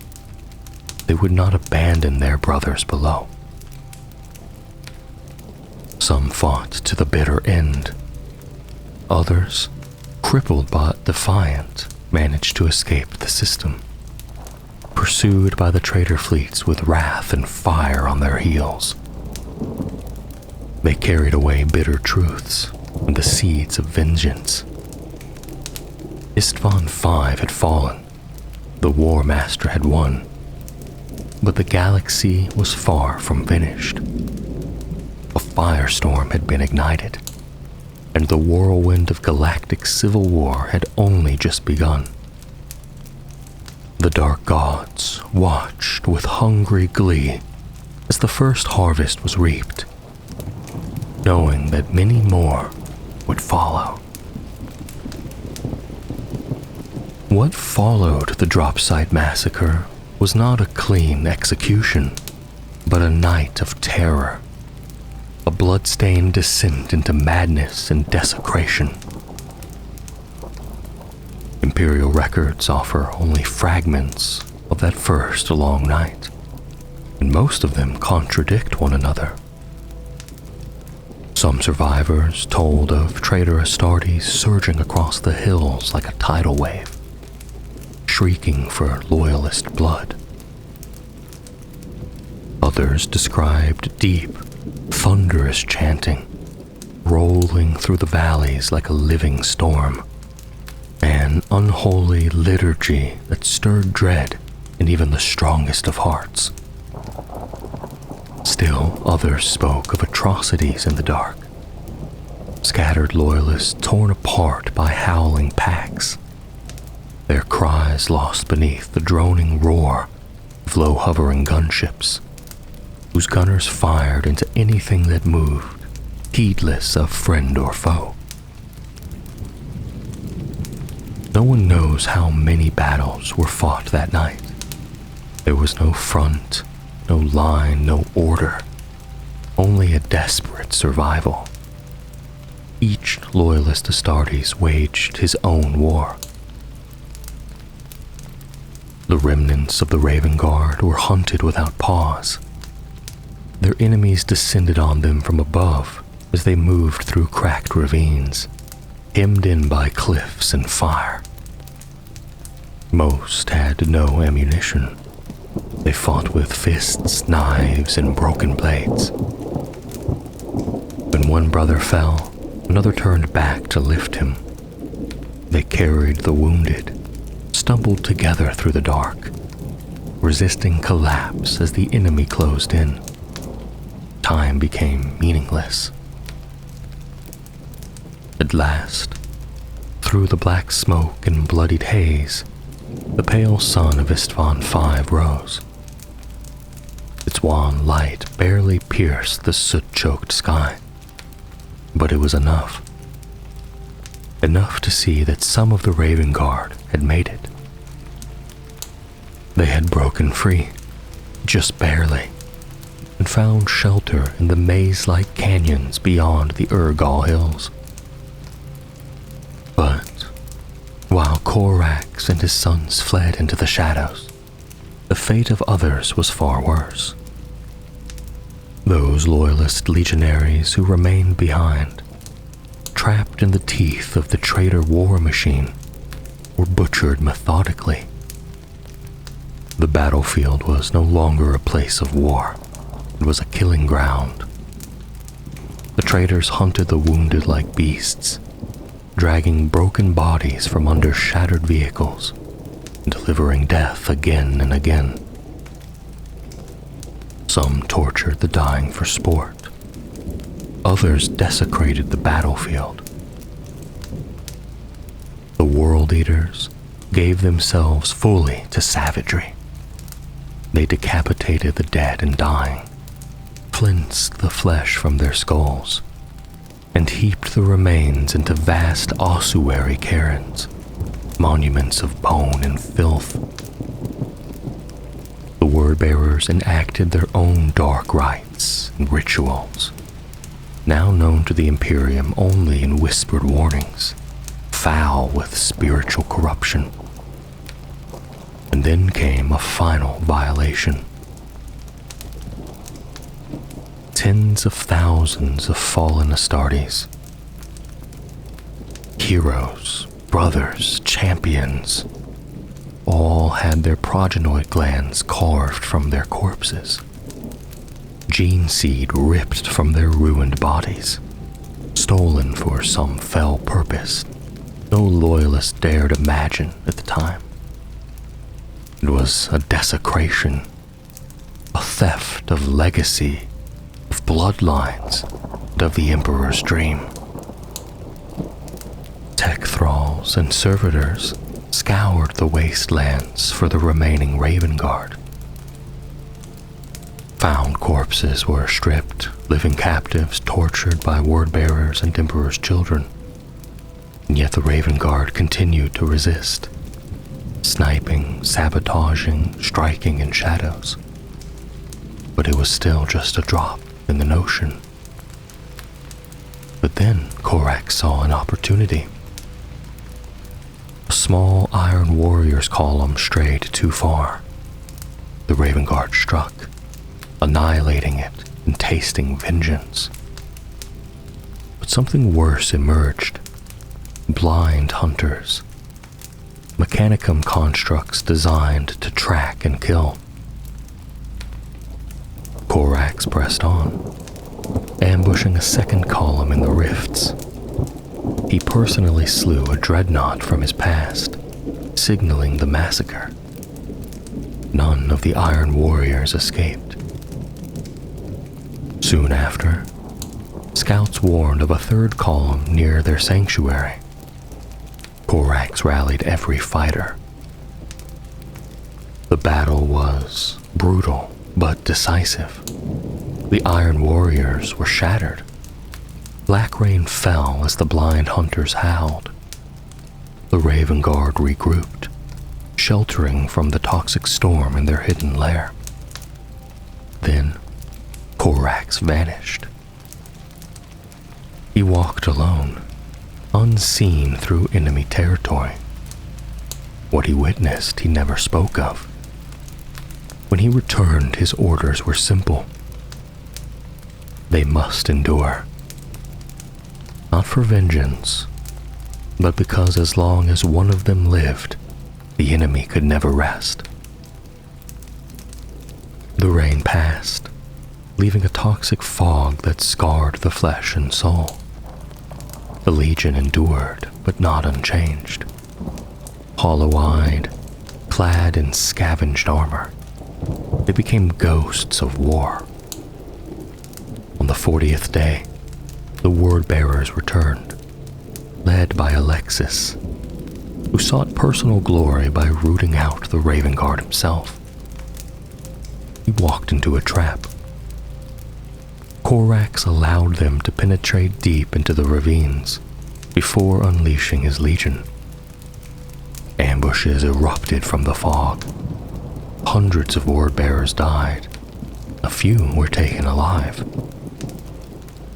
They would not abandon their brothers below. Some fought to the bitter end. Others, crippled but defiant, managed to escape the system, pursued by the traitor fleets with wrath and fire on their heels. They carried away bitter truths and the seeds of vengeance. Istvaan V had fallen, the War Master had won, but the galaxy was far from finished. A firestorm had been ignited, and the whirlwind of galactic civil war had only just begun. The dark gods watched with hungry glee as the first harvest was reaped, knowing that many more would follow. What followed the Drop Site Massacre was not a clean execution, but a night of terror, a blood-stained descent into madness and desecration. Imperial records offer only fragments of that first long night, and most of them contradict one another. Some survivors told of traitor Astartes surging across the hills like a tidal wave, shrieking for loyalist blood. Others described deep, thunderous chanting, rolling through the valleys like a living storm, an unholy liturgy that stirred dread in even the strongest of hearts. Still, others spoke of atrocities in the dark, scattered loyalists torn apart by howling packs, their cries lost beneath the droning roar of low-hovering gunships, whose gunners fired into anything that moved, heedless of friend or foe. No one knows how many battles were fought that night. There was no front, no line, no order, only a desperate survival. Each loyalist Astartes waged his own war. The remnants of the Raven Guard were hunted without pause. Their enemies descended on them from above as they moved through cracked ravines, hemmed in by cliffs and fire. Most had no ammunition. They fought with fists, knives, and broken blades. When one brother fell, another turned back to lift him. They carried the wounded, stumbled together through the dark, resisting collapse as the enemy closed in. Time became meaningless. At last, through the black smoke and bloodied haze, the pale sun of Istvaan V rose. Its wan light barely pierced the soot-choked sky, but it was enough. Enough to see that some of the Raven Guard had made it. They had broken free, just barely, and found shelter in the maze-like canyons beyond the Urgal Hills. But while Corax and his sons fled into the shadows, the fate of others was far worse. Those loyalist legionaries who remained behind, trapped in the teeth of the traitor war machine, were butchered methodically. The battlefield was no longer a place of war. It was a killing ground. The traitors hunted the wounded like beasts, dragging broken bodies from under shattered vehicles, and delivering death again and again. Some tortured the dying for sport. Others desecrated the battlefield. The World Eaters gave themselves fully to savagery. They decapitated the dead and dying, flensed the flesh from their skulls, and heaped the remains into vast ossuary cairns, monuments of bone and filth. The word-bearers enacted their own dark rites and rituals, now known to the Imperium only in whispered warnings, foul with spiritual corruption. And then came a final violation. Tens of thousands of fallen Astartes, heroes, brothers, champions, all had their progenoid glands carved from their corpses, gene seed ripped from their ruined bodies, stolen for some fell purpose no loyalist dared imagine at the time. It was a desecration, a theft of legacy, of bloodlines, and of the Emperor's dream. Tech thralls and servitors scoured the wastelands for the remaining Raven Guard. Found corpses were stripped, living captives tortured by word-bearers and Emperor's children. And yet the Raven Guard continued to resist, sniping, sabotaging, striking in shadows. But it was still just a drop in the ocean. But then Corax saw an opportunity. A small Iron Warriors column strayed too far. The Raven Guard struck, annihilating it and tasting vengeance. But something worse emerged. Blind hunters. Mechanicum constructs designed to track and kill. Corax pressed on, ambushing a second column in the rifts. He personally slew a dreadnought from his past, signaling the massacre. None of the Iron Warriors escaped. Soon after, scouts warned of a third column near their sanctuary. Corax rallied every fighter. The battle was brutal but decisive. The Iron Warriors were shattered. Black rain fell as the blind hunters howled. The Raven Guard regrouped, sheltering from the toxic storm in their hidden lair. Then, Corax vanished. He walked alone, unseen through enemy territory. What he witnessed he never spoke of. When he returned, his orders were simple. They must endure. Not for vengeance, but because as long as one of them lived, the enemy could never rest. The rain passed, leaving a toxic fog that scarred the flesh and soul. The Legion endured, but not unchanged. Hollow-eyed, clad in scavenged armor, they became ghosts of war. On the 40th day, the word-bearers returned, led by Alexis, who sought personal glory by rooting out the Raven Guard himself. He walked into a trap. Corax allowed them to penetrate deep into the ravines before unleashing his legion. Ambushes erupted from the fog. Hundreds of word-bearers died. A few were taken alive.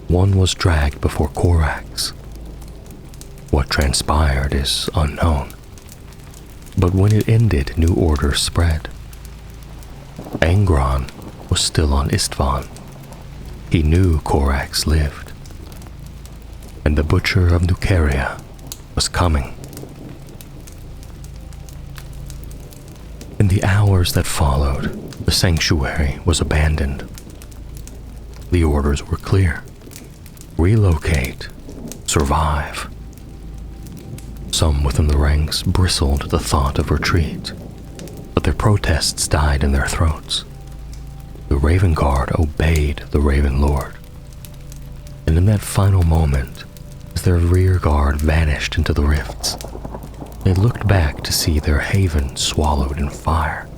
One was dragged before Corax. What transpired is unknown. But when it ended, new orders spread. Angron was still on Istvaan. He knew Corax lived. And the Butcher of Nukeria was coming. In the hours that followed, the sanctuary was abandoned. The orders were clear. Relocate. Survive. Some within the ranks bristled at the thought of retreat, but their protests died in their throats. The Raven Guard obeyed the Raven Lord. And in that final moment, as their rear guard vanished into the rifts, they looked back to see their haven swallowed in fire.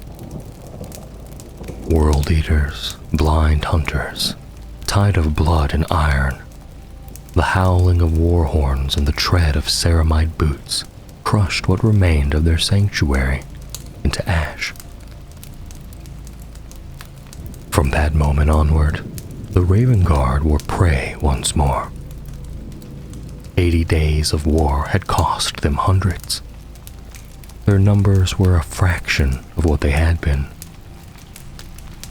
World Eaters, blind hunters, tide of blood and iron, the howling of war horns and the tread of ceramite boots crushed what remained of their sanctuary into ash. From that moment onward, the Raven Guard were prey once more. 80 days of war had cost them hundreds. Their numbers were a fraction of what they had been.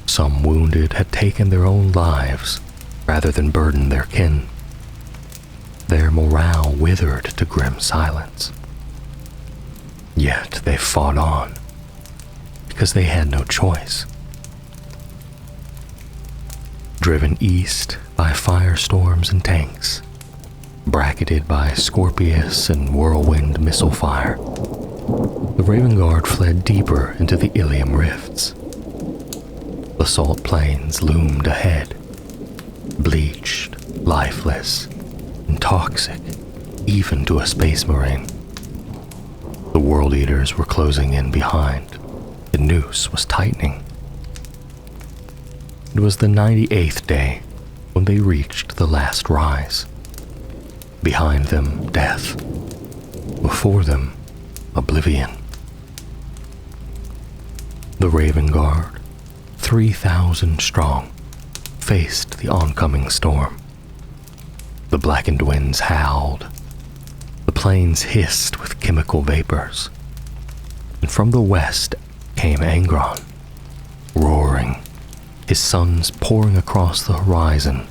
Some wounded had taken their own lives rather than burden their kin. Their morale withered to grim silence. Yet they fought on, because they had no choice. Driven east by firestorms and tanks, bracketed by Scorpius and whirlwind missile fire, the Raven Guard fled deeper into the Ilium rifts. The salt plains loomed ahead, bleached, lifeless, and toxic, even to a space marine. The World Eaters were closing in behind. The noose was tightening. It was the 98th day when they reached the last rise. Behind them, death. Before them, oblivion. The Raven Guard, 3,000 strong, faced the oncoming storm. The blackened winds howled. The plains hissed with chemical vapors. And from the west came Angron, roaring, his suns pouring across the horizon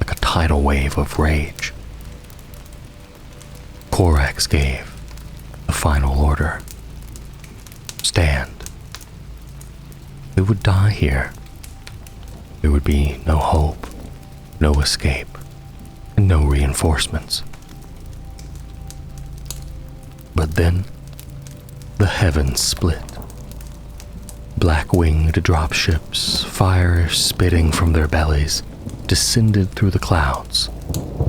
like a tidal wave of rage. Corax gave the final order. Stand. They would die here. There would be no hope, no escape, and no reinforcements. But then, the heavens split. Black-winged dropships, fire spitting from their bellies, descended through the clouds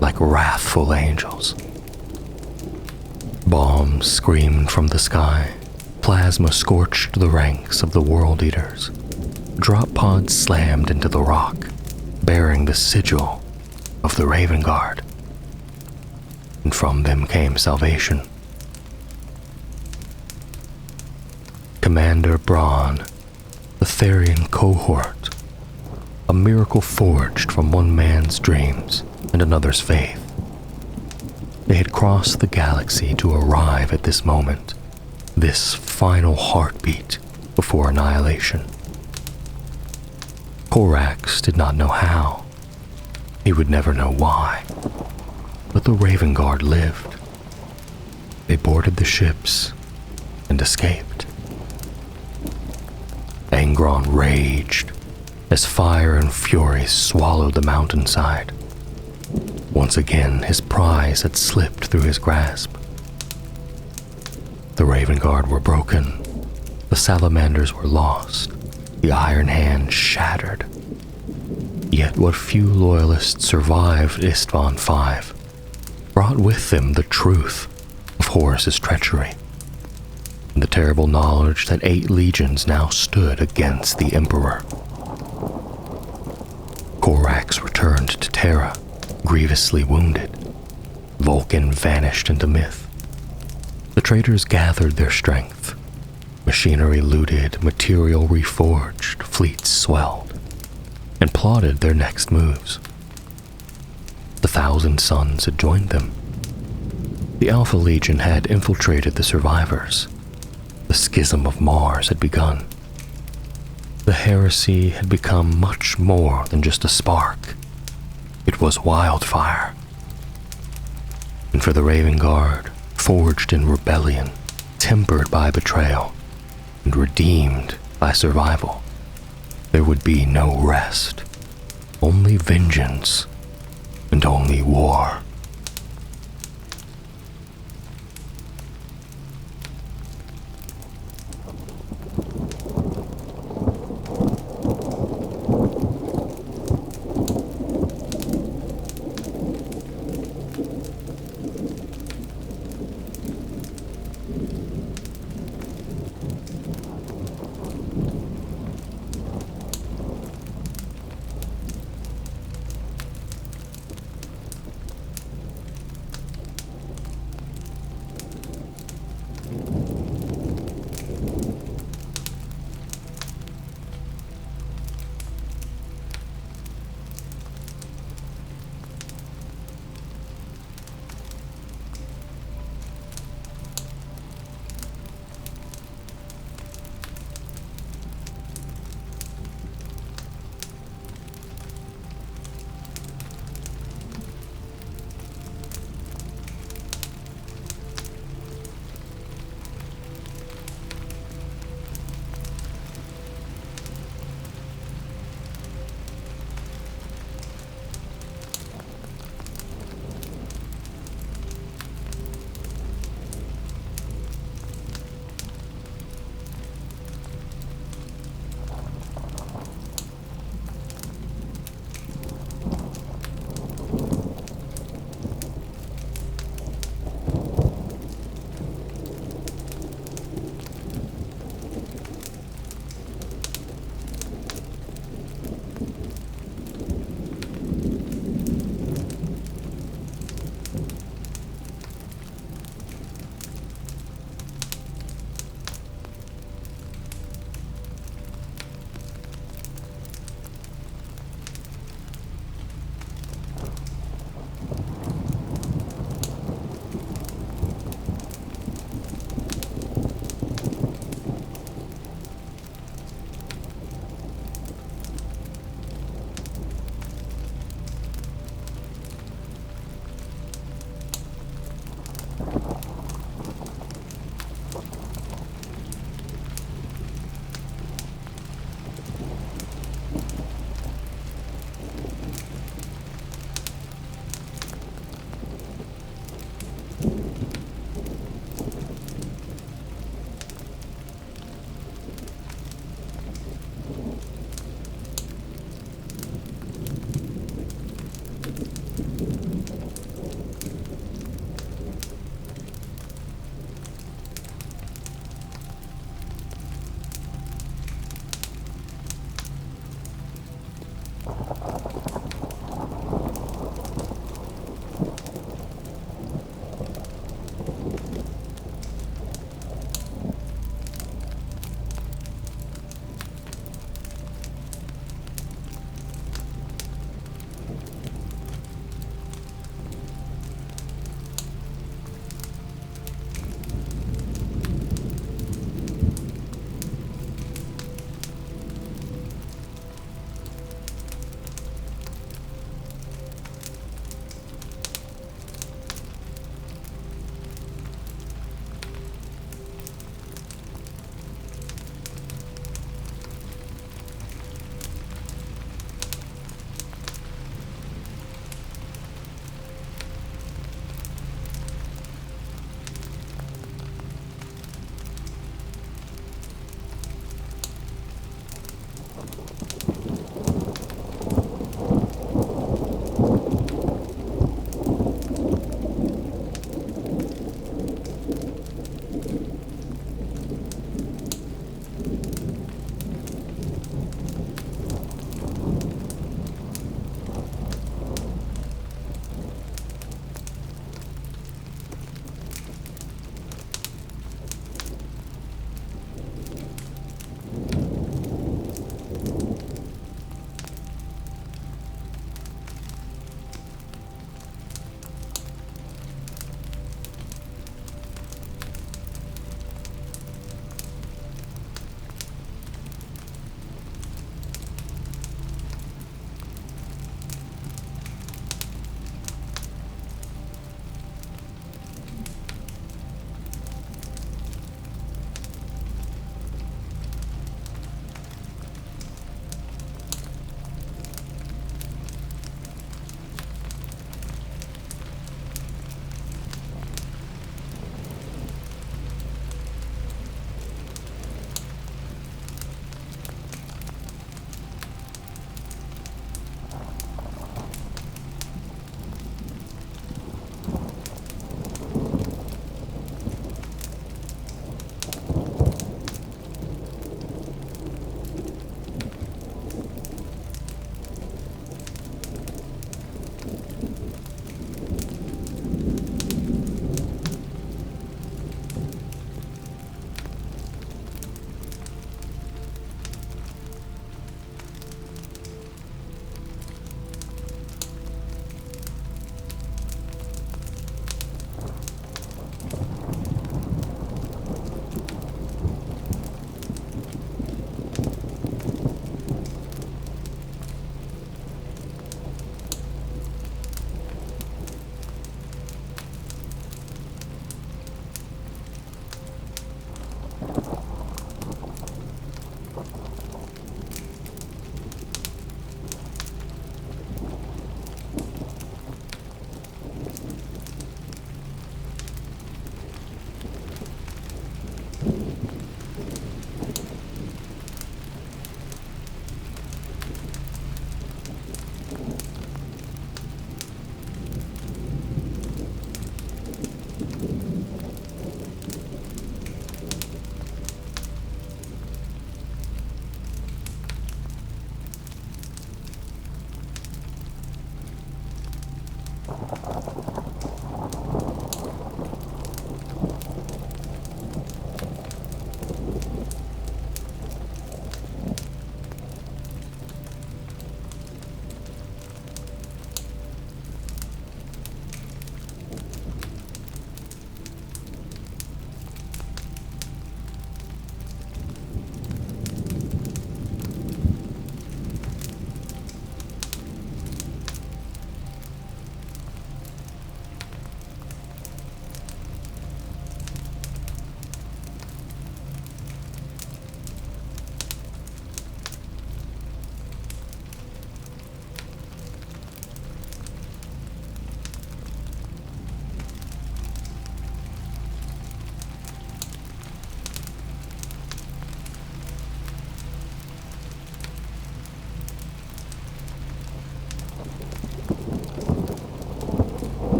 like wrathful angels. Bombs screamed from the sky. Plasma scorched the ranks of the World Eaters. Drop pods slammed into the rock, bearing the sigil of the Raven Guard. And from them came salvation. Commander Braun, the Therian cohort, a miracle forged from one man's dreams and another's faith. They had crossed the galaxy to arrive at this moment, this final heartbeat before annihilation. Corax did not know how. He would never know why. But the Raven Guard lived. They boarded the ships and escaped. Angron raged as fire and fury swallowed the mountainside. Once again, his prize had slipped through his grasp. The Raven Guard were broken. The Salamanders were lost. The Iron Hand shattered. Yet what few loyalists survived Istvaan V brought with them the truth of Horus's treachery, and the terrible knowledge that 8 legions now stood against the Emperor. Corax returned to Terra, grievously wounded. Vulcan vanished into myth. The traders gathered their strength. Machinery looted, material reforged, fleets swelled, and plotted their next moves. The Thousand Suns had joined them. The Alpha Legion had infiltrated the survivors. The schism of Mars had begun. The heresy had become much more than just a spark. It was wildfire. And for the Raven Guard, forged in rebellion, tempered by betrayal, and redeemed by survival, there would be no rest, only vengeance, and only war.